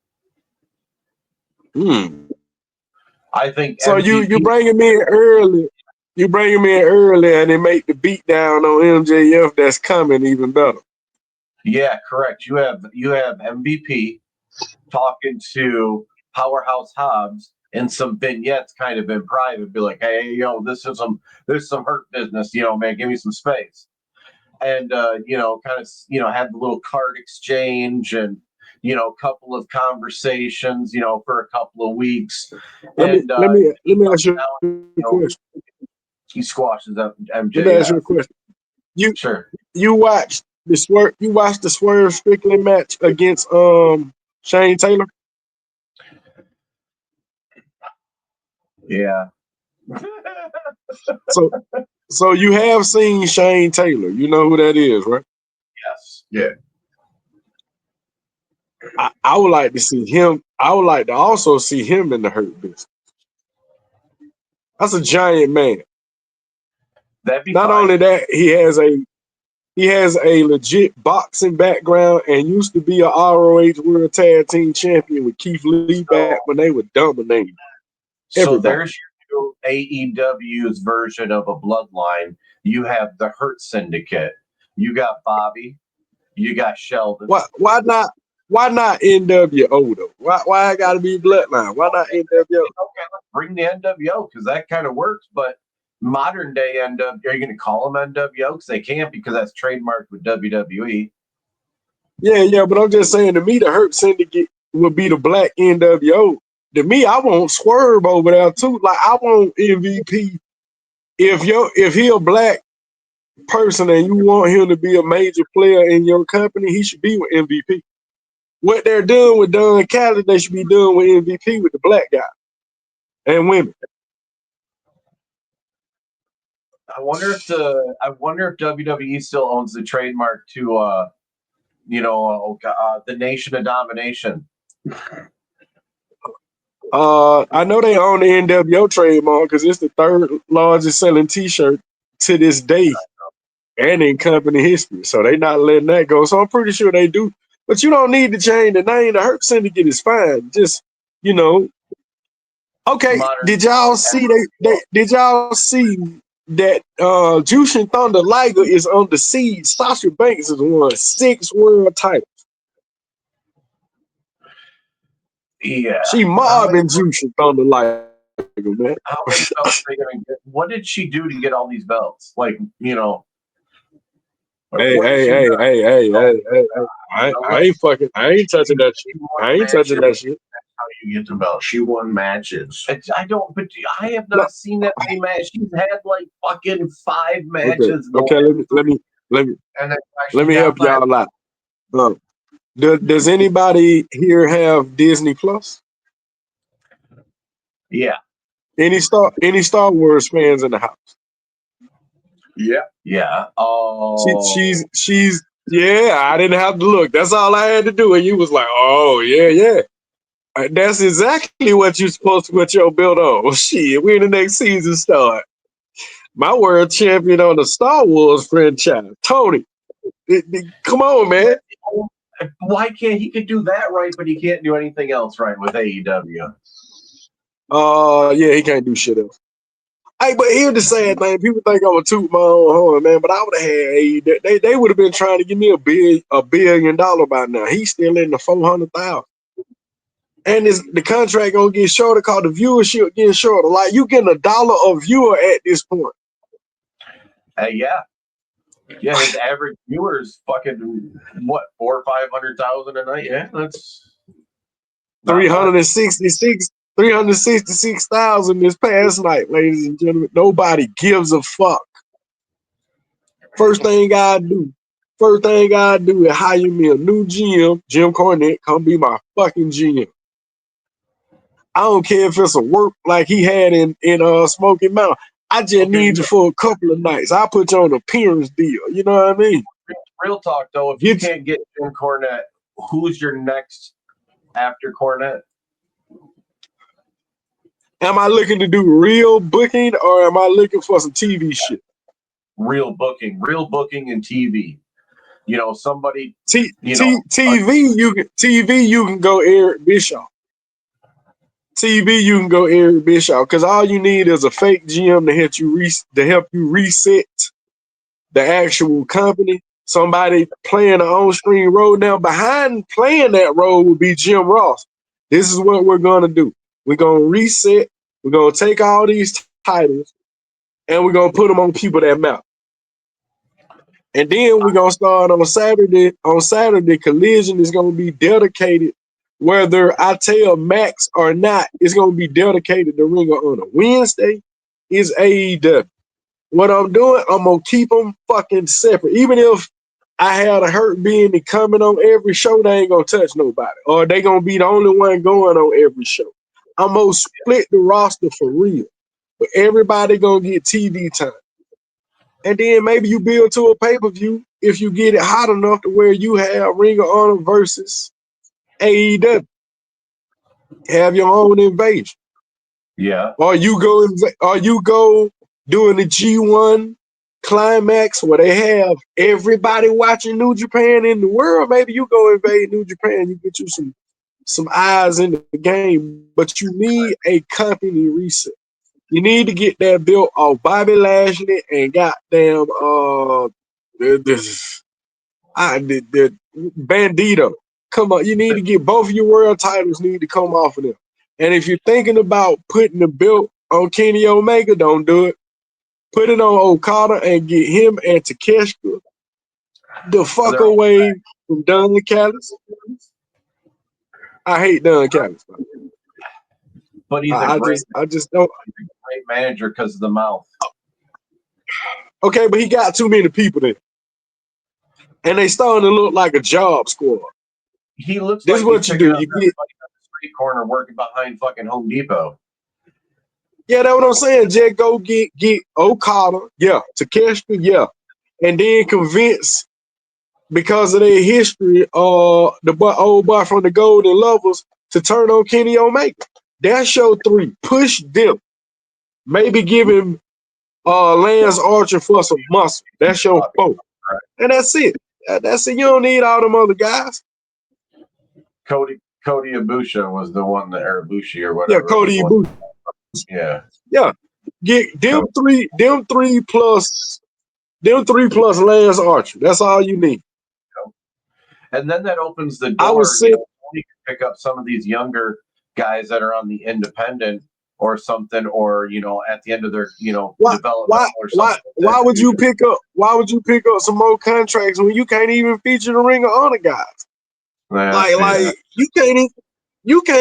I think so. MVP, You bring him in early. You bring him in early, and they make the beat down on MJF that's coming even better. Yeah, correct. You have MVP talking to Powerhouse Hobbs in some vignettes, kind of in private, be like, "Hey, this is some Hurt business, man, give me some space," and kind of have the little card exchange and a couple of conversations, for a couple of weeks. Let me ask you a question. He squashes up MJF. Let me ask you a question. You watched the Swerve Strickland match against Shane Taylor? Yeah. So you have seen Shane Taylor. You know who that is, right? Yes. Yeah. I would like to see him. I would like to also see him in the Hurt Business. That's a giant man. That'd be Not fine. only that, he has a legit boxing background and used to be a ROH World Tag Team Champion with Keith Lee back when they were dominating. So there's your AEW's version of a bloodline. You have the Hurt Syndicate. You got Bobby. You got Sheldon. Why not NWO though? Why I gotta be bloodline? Why not NWO? Okay, let's bring the NWO because that kind of works. But modern day NWO, are you going to call them NWO? Because they can't, because that's trademarked with WWE. Yeah, but I'm just saying, to me, the Hurt Syndicate would be the black NWO. To me, I want Swerve over there too. Like, I want MVP. If he a black person and you want him to be a major player in your company, he should be with MVP. What they're doing with Don Callis, they should be doing with MVP with the black guy and women. I wonder if WWE still owns the trademark to the Nation of Domination. I know they own the NWO trademark because it's the third largest selling T-shirt to this day, and in company history. So they not letting that go. So I'm pretty sure they do. But you don't need to change the name. The Hurt Syndicate is fine. Just Okay. Modern- Did y'all see did y'all see that Jushin Thunder Liger is on the seed? Sasha Banks has won 6 world titles. Yeah. She mobbing Jushin Thunder Liger, man. How many belts are they gonna get? What did she do to get all these belts? Like, Hey. what has she done? I ain't touching that shit. I ain't touching that shit. How you get the belt? She won matches. I have not seen that many matches. She's had like fucking 5 matches. Okay, let me help y'all out. Does anybody here have Disney Plus? Yeah. Any Star Wars fans in the house? Yeah. Yeah. Oh. She's yeah. I didn't have to look. That's all I had to do, and you was like, oh yeah. That's exactly what you're supposed to put your belt on. Shit, when the next season start. My world champion on the Star Wars franchise, Tony. Come on, man. Why can't he could do that right, but he can't do anything else right with AEW? Yeah, he can't do shit else. Hey, but here's the sad thing. People think I'm a toot my own horn, man. But I would have had AEW. They would have been trying to give me $1 billion by now. He's still in the 400,000. And the contract gonna get shorter because the viewership getting shorter. Like you getting $1 a viewer at this point. Yeah. Yeah, his average viewer is fucking what, 400,000 or 500,000 a night. Yeah, that's 366,000 this past night, ladies and gentlemen. Nobody gives a fuck. First thing I do is hire me a new GM, Jim Cornette. Come be my fucking GM. I don't care if it's a work like he had in Smoky Mountain. I just need you for a couple of nights. I'll put you on an appearance deal. You know what I mean? Real talk, though. If you can't get Jim Cornette, who's your next after Cornette? Am I looking to do real booking or am I looking for some TV shit? Real booking and TV. Somebody. TV, you can go Eric Bischoff. TV, you can go Eric Bischoff because all you need is a fake GM to help you reset the actual company. Somebody playing an on-screen role. Now, behind playing that role would be Jim Ross. This is what we're gonna do. We're gonna reset. We're gonna take all these titles and we're gonna put them on people that matter. And then we're gonna start on Saturday. On Saturday, Collision is gonna be dedicated. Whether I tell Max or not, it's going to be dedicated to Ring of Honor. Wednesday is AEW. What I'm doing, I'm going to keep them fucking separate. Even if I had a Hurt being coming on every show, they ain't going to touch nobody. Or they going to be the only one going on every show. I'm going to split the roster for real. But everybody going to get TV time. And then maybe you build to a pay-per-view if you get it hot enough to where you have Ring of Honor versus AEW. Have your own invasion. Yeah. Or you go doing the G1 climax where they have everybody watching New Japan in the world. Maybe you go invade New Japan, you get you some eyes in the game, but you need a company reset. You need to get that built off Bobby Lashley and goddamn the Bandito. Come on, you need to get both of your world titles need to come off of them. And if you're thinking about putting the belt on Kenny Omega, don't do it. Put it on Okada and get him and Takeshita the fuck away from Don Callis. I hate Don Callis. But he's I just don't. He's a great manager because of the mouth. Okay, but he got too many people there. And they starting to look like a job squad. He looks this like what you do. You get on the street corner working behind fucking Home Depot. Yeah, that's what I'm saying. Just go get Okada, yeah, Takeshita, yeah, and then convince because of their history, old boy from the Golden Lovers to turn on Kenny Omega. That's your 3. Push them. Maybe give him Lance Archer for some muscle. That's your 4. And that's it. That's it. You don't need all them other guys. Cody Ibushi was the one that, or Ibushi or Yeah, whatever. Cody Ibushi. Yeah. Yeah. Get them three plus Lance Archer. That's all you need. And then that opens the I door. would say, You can pick up some of these younger guys that are on the independent or something, or at the end of their development or something. Why would you pick up some more contracts when you can't even feature the Ring of Honor guys? You can't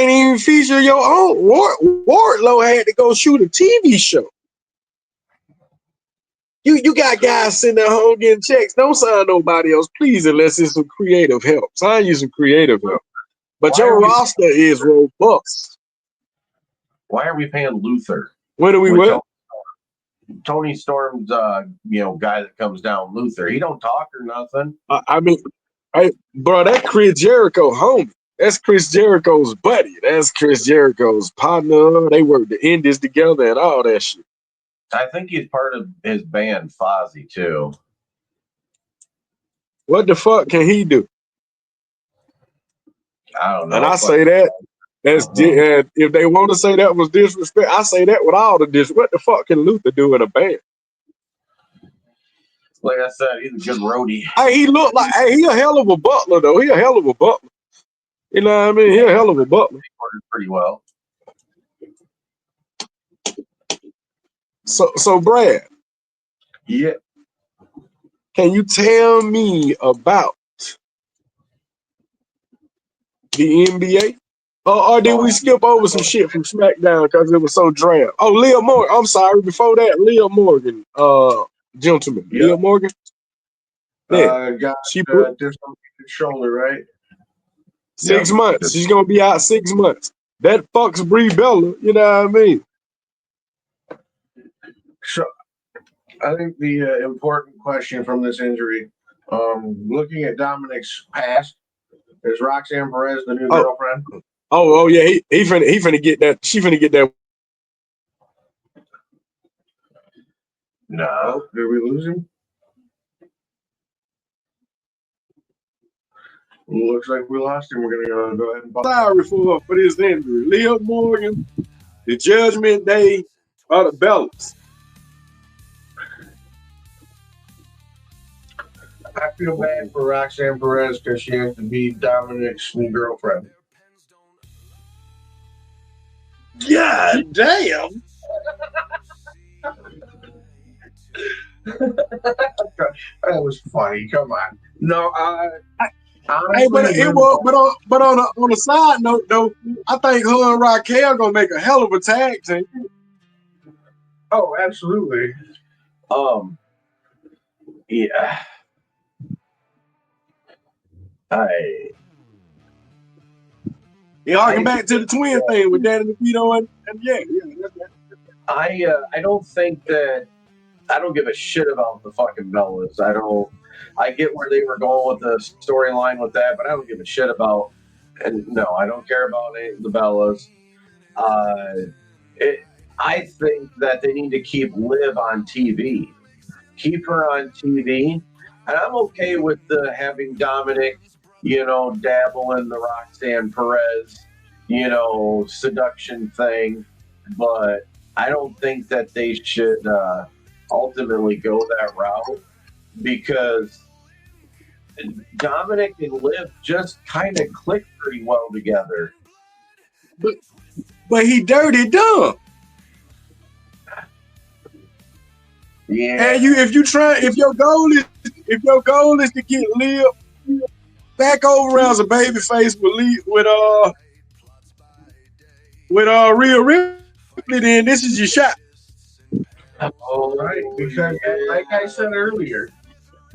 even feature your own. Wardlow had to go shoot a TV show. You got guys sitting at home getting checks. Don't sign nobody else, please, unless it's some creative help. Sign you some creative help. But your roster is robust. Why are we paying Luther? When do we win? Tony Storm's guy that comes down, Luther. He don't talk or nothing. Bro, that Chris Jericho homie. That's Chris Jericho's buddy. That's Chris Jericho's partner. They work the indies together and all that shit. I think he's part of his band, Fozzy, too. What the fuck can he do? I don't know. And I say that that's if they want to say that was disrespect, I say that with all the disrespect. What the fuck can Luther do in a band? Like I said, he's a good roadie. Hey, he looked like he a hell of a butler though. He a hell of a butler. You know what I mean? He a hell of a butler. He ordered pretty well. So Brad. Yeah. Can you tell me about the NBA? Or did we skip over some shit from SmackDown because it was so drab? Oh, Leah Morgan. I'm sorry. Before that, Leah Morgan, gentlemen. Yeah. Leah Morgan. Yeah. Got she put dislocated shoulder, right? 6 months. She's gonna be out 6 months. That fucks Brie Bella. You know what I mean? So, I think the important question from this injury, looking at Dominic's past, is Roxanne Perez the new girlfriend? Oh yeah, he finna get that. She finna get that. No. Did we lose him? Looks like we lost him. We're gonna go ahead and Sorry for this injury. Leah Morgan, the Judgment Day of the Bellas. I feel bad for Roxanne Perez because she has to be Dominic's new girlfriend. God damn. That was funny. Come on. No, Hey, but on a side note though, I think her and Raquel gonna make a hell of a tag team. Oh, absolutely. Yeah. Harking back to the twin thing with Danny DeVito and yeah. I don't think that. I don't give a shit about the fucking Bellas. I get where they were going with the storyline with that, but I don't give a shit about. And no, I don't care about the Bellas. I think that they need to keep Liv on TV. Keep her on TV. And I'm okay with having Dominic, dabble in the Roxanne Perez, seduction thing. But I don't think that they should ultimately go that route because Dominic and Liv just kind of click pretty well together. But he dirty dumb. Yeah. And if your goal is to get Liv back over as a baby face with Rhea Ripley, then this is your shot. All right, because like I said earlier,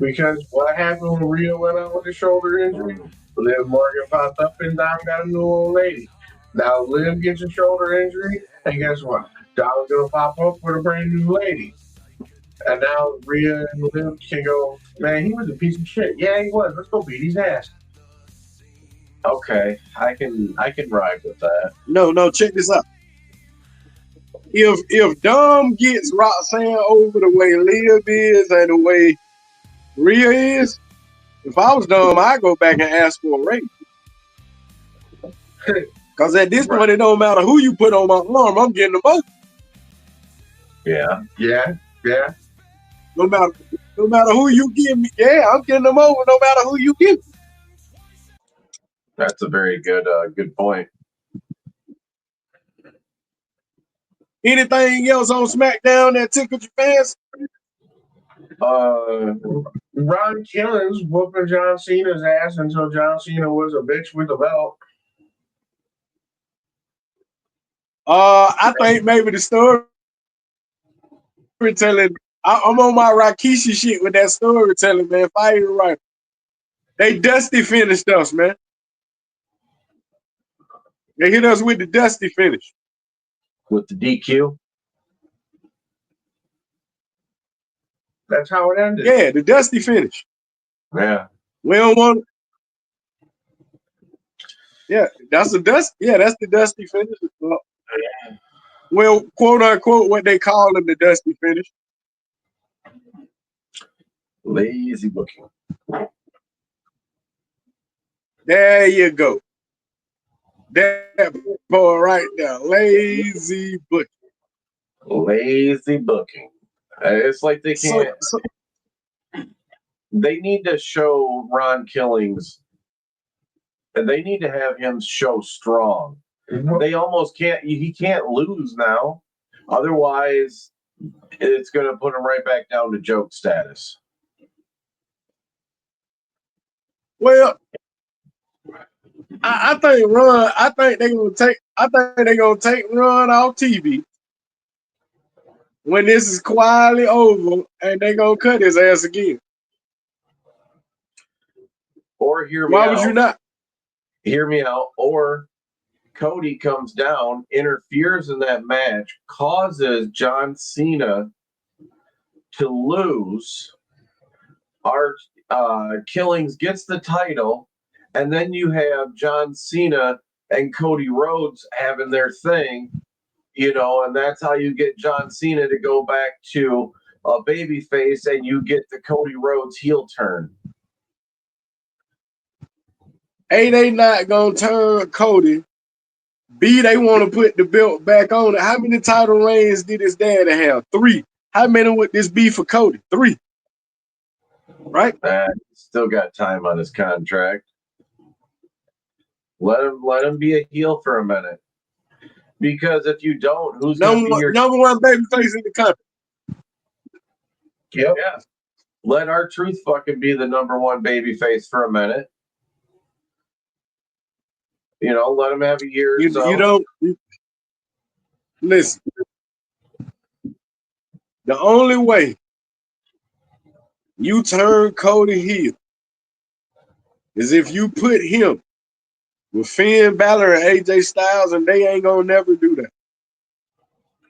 because what happened when Rhea went out with a shoulder injury? Liv Morgan popped up and Dom got a new old lady. Now Liv gets a shoulder injury, and guess what? Dom's gonna pop up with a brand new lady. And now Rhea and Liv can go, man, he was a piece of shit. Yeah, he was. Let's go beat his ass. Okay, I can ride with that. No, check this out. If Dom gets Roxanne over the way Liv is and the way Rhea is, if I was Dom, I'd go back and ask for a raise. Because at this point, it don't matter who you put on my arm, I'm getting them both. Yeah. No matter who you give me, I'm getting them over. No matter who you give me. That's a very good point. Anything else on SmackDown that tickled your fancy? Ron Killings whooping John Cena's ass until John Cena was a bitch with a belt. I think maybe the storytelling. I'm on my Rikishi shit with that storytelling, man. If I ain't right, they Dusty finished us, man. They hit us with the Dusty finish. With the DQ? That's how it ended. Yeah, the Dusty finish. Yeah. We don't want. Yeah, that's the Dusty. Yeah, that's the Dusty finish. Well, quote unquote, what they call him, the Dusty finish. Lazy booking. There you go. That boy right there. Lazy booking. Lazy booking. It's like they can't. They need to show Ron Killings, and they need to have him show strong. They almost can't. He can't lose now. Otherwise, it's going to put him right back down to joke status. Well, I think Ron. I think they're gonna take Ron off TV when this is quietly over, and they're gonna cut his ass again. Or Why would you not? Hear me out. Or Cody comes down, interferes in that match, causes John Cena to lose. Our Killings gets the title, and then you have John Cena and Cody Rhodes having their thing, and that's how you get John Cena to go back to a babyface, and you get the Cody Rhodes heel turn. A, they not gonna turn Cody. B, they want to put the belt back on it. How many title reigns did his daddy have? 3. How many would this be for Cody? 3. Right? Still got time on his contract. Let him be a heel for a minute. Because if you don't, who's going to be your number one babyface in the country? Yep. Yeah. Let R-Truth fucking be the number one babyface for a minute. Let him have a year or so. You don't listen. The only way you turn Cody heel is if you put him with Finn Balor and AJ Styles, and they ain't gonna never do that.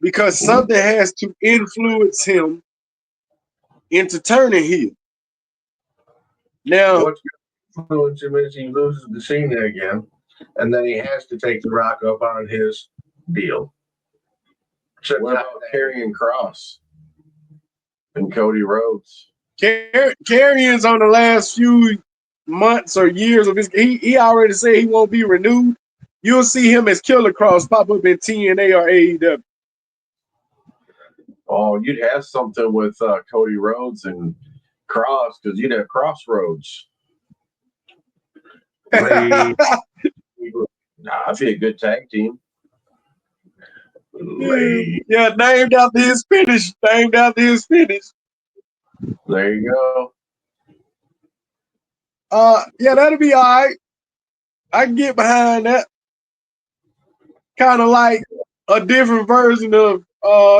Because something has to influence him into turning heel. Now, what's going to influence him is he loses the Cena again, and then he has to take the Rock up on his deal. What about Karrion Kross and Cody Rhodes? Karrion's on the last few months or years of his. He already said he won't be renewed. You'll see him as Killer Kross pop up in TNA or AEW. Oh, you'd have something with Cody Rhodes and Kross because you'd have Crossroads. That'd be a good tag team. Yeah, named after his finish. There you go. Yeah, that'll be all right. I can get behind that. Kind of like a different version of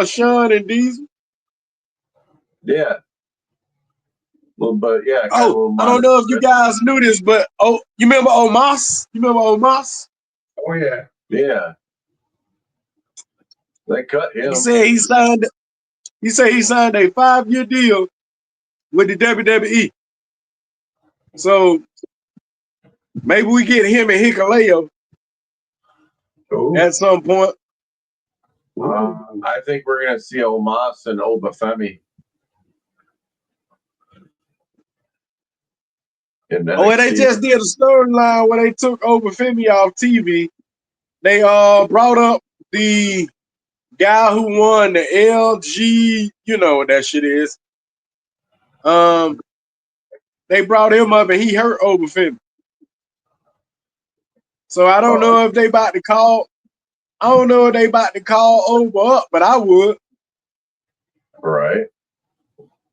Shawn and Diesel. Yeah. Well, but yeah. I don't know if you guys knew this, but you remember Omos? Oh yeah. Yeah. They cut him. He said he signed. He said he signed a 5-year deal with the WWE. So maybe we get him and Hikuleo Ooh. at some point. I think we're gonna see Omos and Obafemi. Oh, and they just did a storyline where they took Obafemi off TV. They brought up the guy who won the LG, you know what that shit is. They brought him up and he hurt Obafemi. So I don't know if they about to call. I don't know if they about to call Oba up, but I would. Right.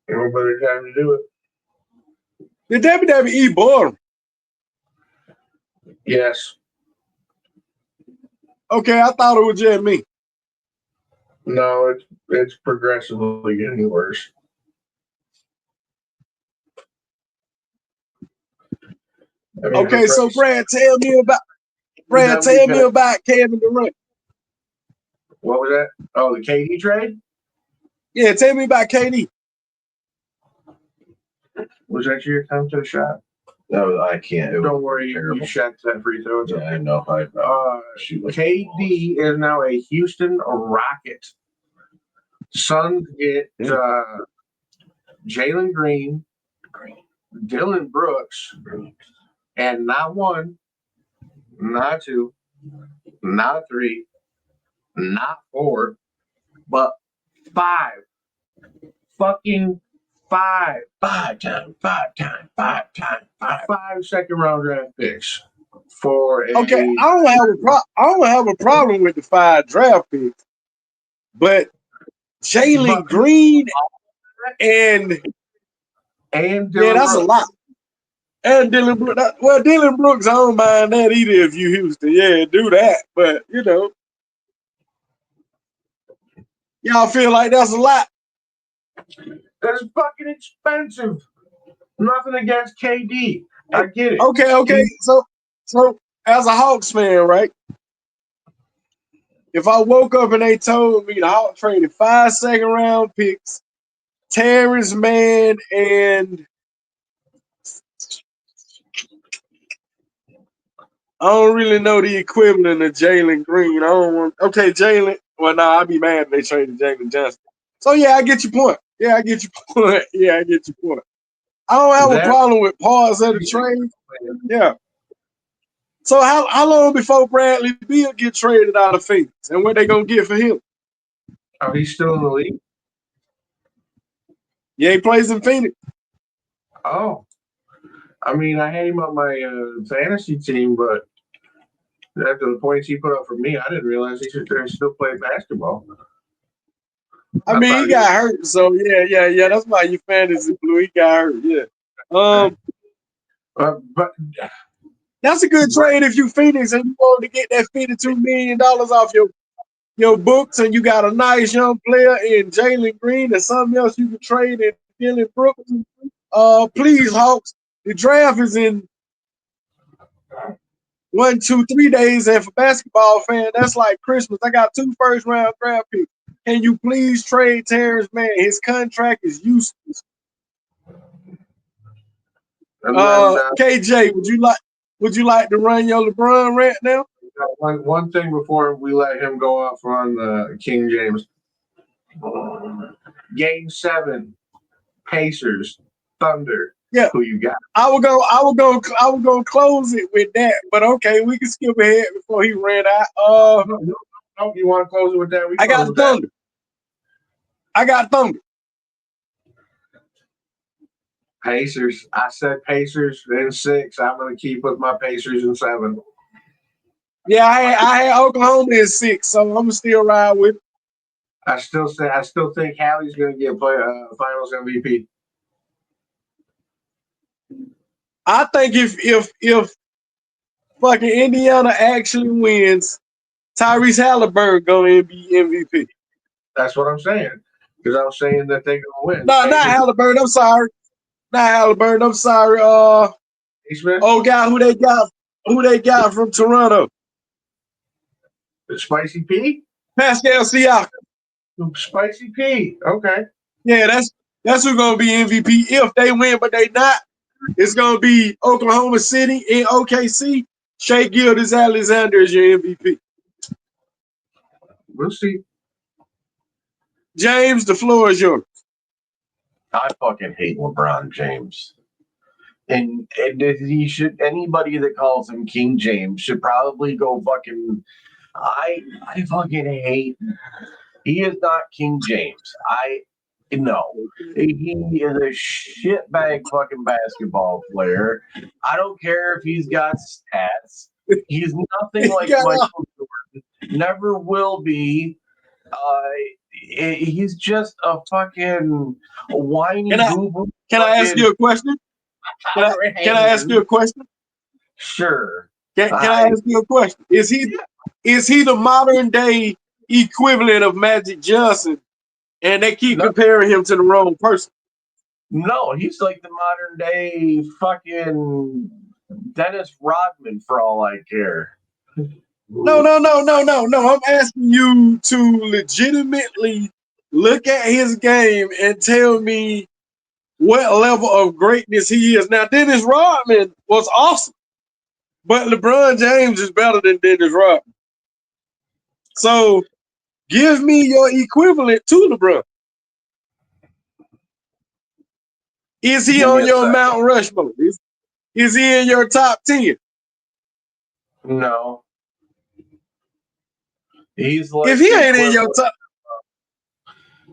No better time to do it. The WWE boring. Yes. Okay, I thought it was just me. No, it's progressively getting worse. I mean, Okay, so Brad, tell me about Kevin Durant. What was that? Oh, the KD trade? Yeah, tell me about KD. Was that your attempt at a shot? No, I can't. Don't worry, you shot that free throw. Yeah, I know. KD is now a Houston Rocket. Suns get Jalen Green, Dylan Brooks, and not one, not two, not three, not four, but 5. Fucking 5. 5 second-round draft picks for a. Okay, I don't have a problem with the 5 draft picks, but Jalen Green and Dylan that's Brooks. a lot. And Dylan Brooks. Well, Dylan Brooks, I don't mind that either if you Houston. Yeah, do that. But, y'all feel like that's a lot? That's fucking expensive. Nothing against KD. I get it. Okay. So as a Hawks fan, right? If I woke up and they told me the Hawks traded 5 second-round picks, Terrence Mann, and I don't really know the equivalent of Jalen Green. I don't want. Okay, Jalen. Well, no, I'd be mad if they traded Jalen Johnson. So yeah, I get your point. I get your point. I don't have a problem with parts of the trade. Yeah. So how long before Bradley Beal get traded out of Phoenix, and what they gonna get for him? Oh, he's still in the league? Yeah, he plays in Phoenix. Oh. I mean, I had him on my fantasy team, but after the points he put up for me, I didn't realize he should still play basketball. I mean, he got hurt, so yeah. That's why you fantasy blue. He got hurt, yeah. But that's a good trade if you Phoenix and you want to get that $52 million off your books, and you got a nice young player in Jalen Green and something else you can trade in Dylan Brooks. Please, Hawks. The draft is in 1, 2, 3 days, and for basketball fan, that's like Christmas. I got 2 first-round draft picks. Can you please trade Terrence Mann? His contract is useless. KJ, would you like to run your LeBron rant now? One thing before we let him go off on King James. Game 7, Pacers, Thunder. Yeah, who you got? I will go close it with that. But okay, we can skip ahead before he ran out. No, you want to close it with that? I got Thunder. I got Thunder. Pacers. I said Pacers in 6. I'm going to keep with my Pacers in 7. Yeah, I had Oklahoma in 6, so I'm gonna still ride with it. I still think Hallie's going to get Finals MVP. I think if fucking Indiana actually wins, Tyrese Halliburton gonna be MVP. That's what I'm saying. Because I'm saying that they're gonna win. No, not Halliburton. I'm sorry. Not Halliburton. I'm sorry. Oh, guy who they got from Toronto. Spicy P? Pascal Siakam. Spicy Pete. Okay. Yeah, that's who's gonna be MVP if they win, but they not. It's gonna be Oklahoma City and OKC. Shea Gilgeous-Alexander is your MVP. We'll see. James, the floor is yours. I fucking hate LeBron James. And he should, anybody that calls him King James should probably go fucking. I fucking hate. He is not King James. No. He is a shitbag fucking basketball player. I don't care if he's got stats. He's nothing like Michael Jordan. Never will be. He's just a fucking whiny boo-boo. Can I ask you a question? Can I ask you a question? Sure. Can I ask you a question? Is he the modern day equivalent of Magic Johnson? And they keep comparing him to the wrong person. No, he's like the modern day fucking Dennis Rodman for all I care. No. I'm asking you to legitimately look at his game and tell me what level of greatness he is. Now, Dennis Rodman was awesome, but LeBron James is better than Dennis Rodman. So give me your equivalent to LeBron. Is he on your Mount Rushmore? Is he in your top 10? No. He's like, if he ain't in your top,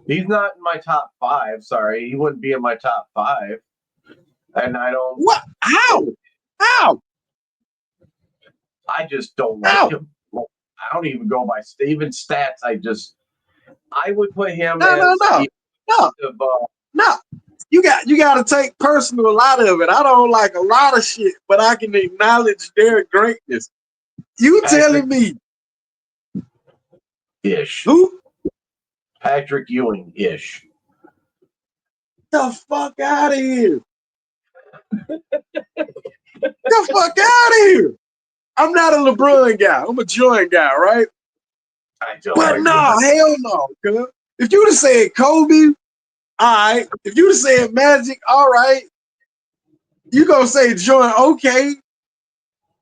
he's not in my top 5. Sorry, he wouldn't be in my top 5. And I don't. What? How? I just don't like him. I don't even go by even stats. I would put him. No. You got to take personal out of it. I don't like a lot of shit, but I can acknowledge their greatness. You telling me? Ish. Who? Patrick Ewing ish. The fuck out of here. The fuck out of here. I'm not a LeBron guy. I'm a Jordan guy, right? But no, hell no. Cause if you'd have said Kobe, all right. If you'd have said Magic, all right. You gonna say Jordan, okay.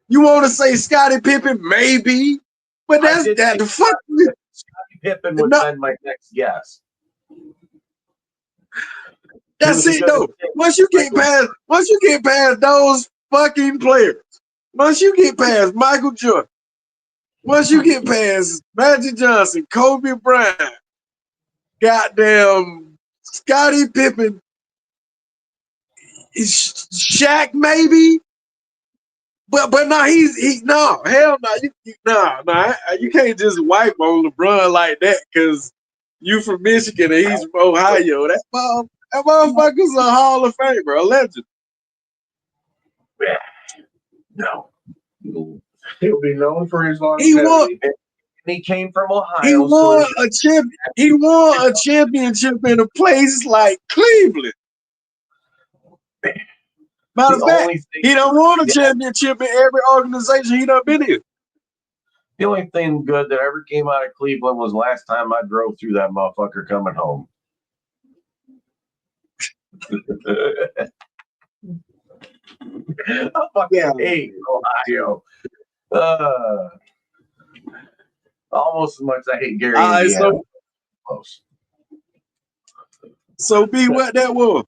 You want to say Scottie Pippen, maybe. But that's that. The fuck. Scottie Pippen would have been my next guess. That's it, though. Once you get past those fucking players, once you get past Michael Jordan, once you get past Magic Johnson, Kobe Bryant, goddamn Scottie Pippen, Shaq maybe, but no, no, hell no, you can't just wipe on LeBron like that because you from Michigan and he's from Ohio. That motherfucker's a Hall of Famer, a legend. No. He'll be known for his longevity. He came from Ohio. He won a championship in a place like Cleveland. Matter of fact, he done won a championship in every organization he done been in. The only thing good that ever came out of Cleveland was last time I drove through that motherfucker coming home. I fucking hate Ohio. Almost as much as I hate Gary. So B, what that was?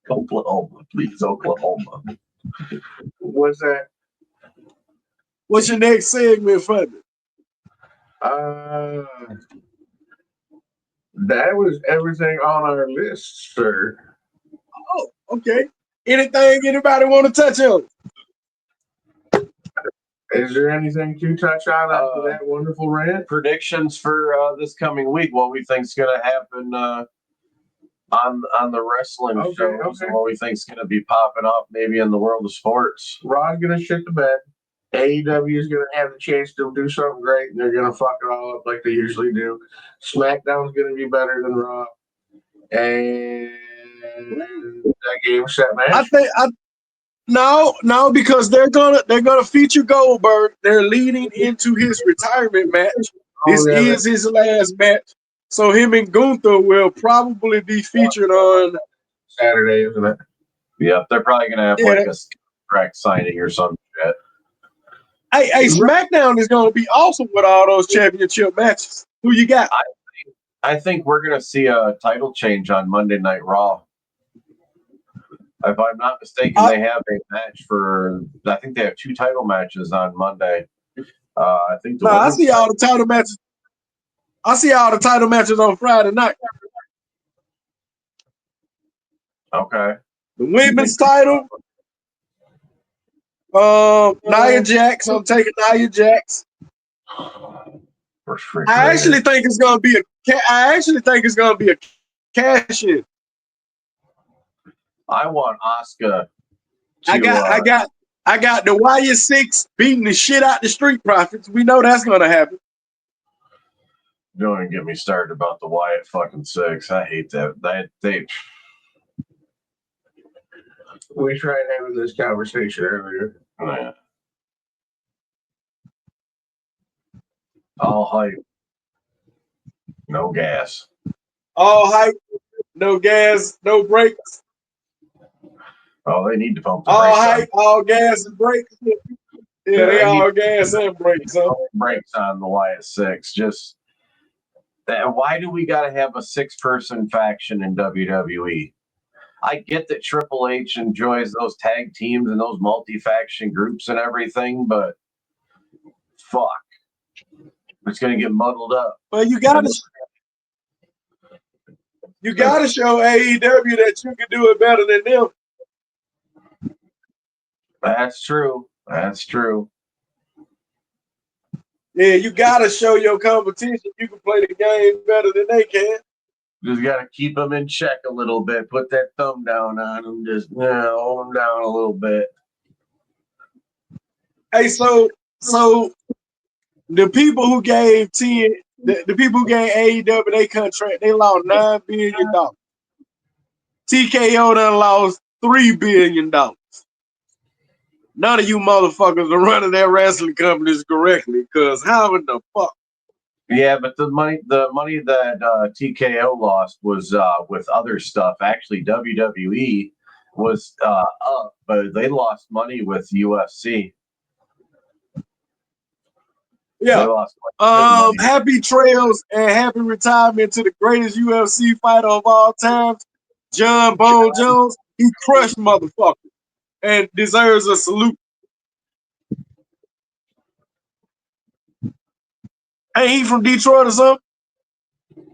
Oklahoma, please, Oklahoma. What's that? What's your next segment for me? That was everything on our list, sir. Oh, okay. Anything anybody want to touch on? Is there anything to touch on after that wonderful rant? Predictions for this coming week. What we think is going to happen on the wrestling shows. And what we think is going to be popping up maybe in the world of sports. Raw's going to shit the bed. AEW is going to have the chance to do something great, and they're going to fuck it all up like they usually do. SmackDown's going to be better than Raw. And that game set match. No, because they're gonna feature Goldberg. They're leading into his retirement match. This yeah, is his last match. So him and Gunther will probably be featured on. Saturday, isn't it? Yep, they're probably gonna have Yeah. like a contract signing or some shit. Hey, SmackDown is going to be awesome with all those championship matches. Who you got? I think we're gonna see a title change on Monday Night Raw. If I'm not mistaken, they have a match for. I think they have 2 title matches on Monday. I think the I see all the title matches. I see all the title matches on Friday night. Okay. The women's title. Nia Jax. I'm taking Nia Jax. I actually think it's gonna be a cash in. I want Asuka. I got the YS6 beating the shit out the Street Profits. We know that's gonna happen. Don't even get me started about the Wyatt fucking 6. I hate that. We tried having this conversation earlier. Yeah. All hype. No gas. All hype, no gas, no brakes. Oh, they need to pump the All brakes. hype, all gas and brakes. Yeah, they all gas and brakes. Huh? Brakes on the Wyatt 6. Just why do we got to have a 6-person faction in WWE? I get that Triple H enjoys those tag teams and those multi-faction groups and everything, but fuck, it's gonna get muddled up. But you gotta show AEW that you can do it better than them. That's true. Yeah, you gotta show your competition you can play the game better than they can. Just gotta keep them in check a little bit. Put that thumb down on them. Just hold them down a little bit. Hey, so the people who gave the people who gave AEW their contract, they lost $9 billion. TKO done lost $3 billion. None of you motherfuckers are running their wrestling companies correctly, because how in the fuck? Yeah, but the money that TKO lost was with other stuff. Actually, WWE was up, but they lost money with UFC. Yeah. They lost money. Happy trails and happy retirement to the greatest UFC fighter of all time, John Bone Jones. He crushed motherfuckers and deserves a salute. Ain't he from Detroit or something?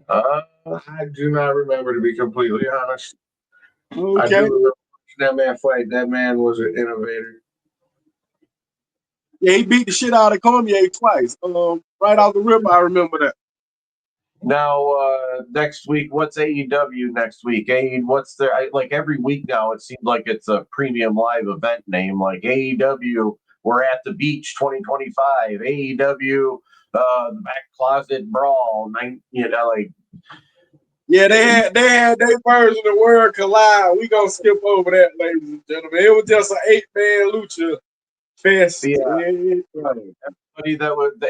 I do not remember, to be completely honest. Okay. I do remember that man fight. That man was an innovator. Yeah, he beat the shit out of Cormier twice. Right off the rip, I remember that. Now, next week, what's AEW next week? What's their, like every week now, it seems like it's a premium live event name, like AEW, we're at the beach 2025, AEW, the back closet brawl, Yeah, they had their version of World Collide. We gonna skip over that, ladies and gentlemen. It was just an 8-man lucha fest. Yeah.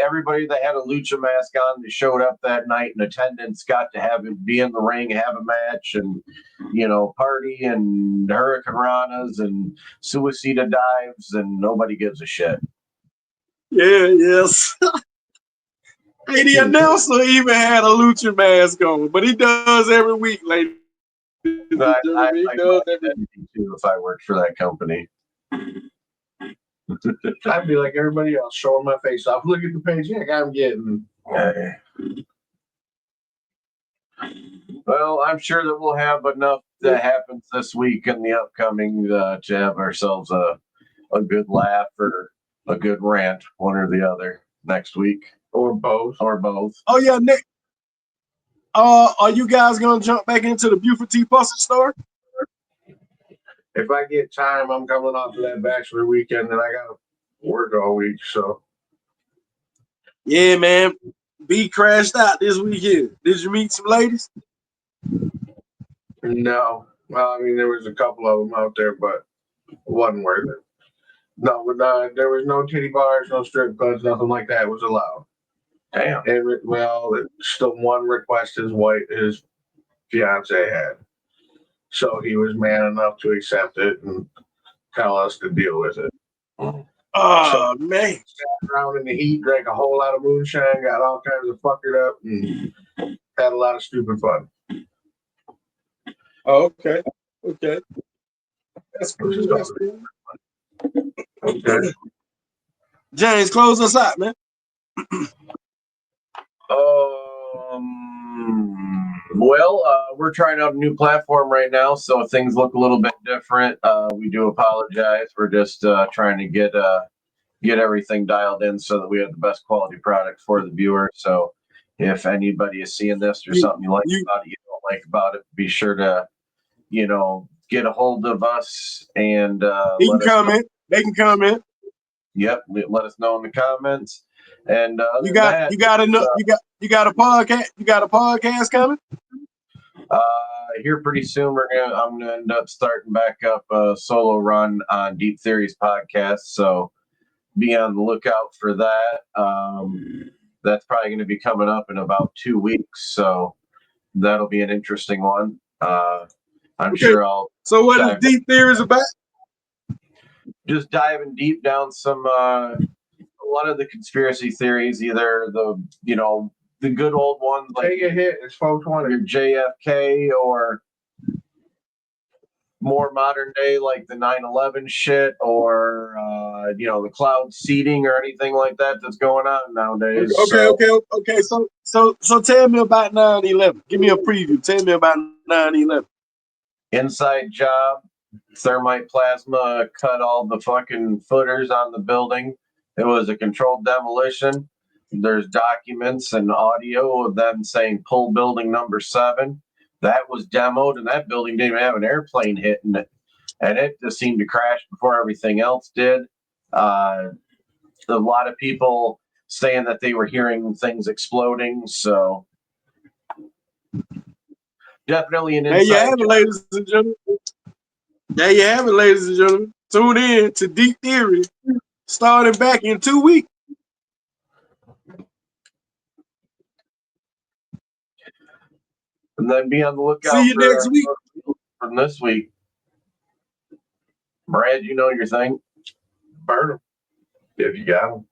Everybody that had a lucha mask on that showed up that night in attendance got to have it be in the ring, have a match, and party and Hurricane Ranas and Suicida dives, and nobody gives a shit. Yeah, yes. Hey, the announcer even had a lucha mask on, but he does every week, ladies and gentlemen. He does every week too if I worked for that company. I'd be like everybody else, showing my face off. Look at the paycheck I'm getting. Well, I'm sure that we'll have enough that happens this week and the upcoming to have ourselves a good laugh or a good rant, one or the other, next week. Or both. Oh, yeah, Nick. Are you guys going to jump back into the Buford T. Pussy story? If I get time, I'm coming off of that bachelor weekend, and I got to work all week. So, yeah, man. B crashed out this weekend. Did you meet some ladies? No. Well, I mean, there was a couple of them out there, but it wasn't worth it. No, but there was no titty bars, no strip clubs, nothing like that was allowed. Damn. And well, it's the one request his fiance had. So he was man enough to accept it and tell us to deal with it. Oh man. Sat around in the heat, drank a whole lot of moonshine, got all kinds of fuckered up, and had a lot of stupid fun. Oh, okay. Okay. That's cool. That's cool. Okay. James, close us out, man. Well, we're trying out a new platform right now, so things look a little bit different. We do apologize. We're just trying to get everything dialed in so that we have the best quality product for the viewer. So, if anybody is seeing this or something you like about it, you don't like about it, be sure to, get a hold of us and They can comment. They can comment. Yep, let us know in the comments. And you got a podcast coming? Here pretty soon I'm gonna end up starting back up a solo run on Deep Theories podcast. So be on the lookout for that. That's probably going to be coming up in about 2 weeks. So that'll be an interesting one. I'm sure I'll. So what is Deep Theories about? Just diving deep down some a lot of the conspiracy theories, either the good old ones like Take a hit, it's 420. your JFK, or more modern day like the 9/11 shit, or the cloud seeding or anything like that that's going on nowadays. Okay. So tell me about 9/11. Give me a preview. Tell me about 9/11. Inside job. Thermite plasma cut all the fucking footers on the building. It was a controlled demolition. There's documents and audio of them saying pull building number 7. That was demoed, and that building didn't even have an airplane hitting it. And it just seemed to crash before everything else did. A lot of people saying that they were hearing things exploding. So definitely an inside There you have it, ladies and gentlemen. There you have it, ladies and gentlemen. Tune in to Deep Theory, starting back in 2 weeks. And then be on the lookout. See you next week. From this week. Brad, you know your thing. Burn them if you got them.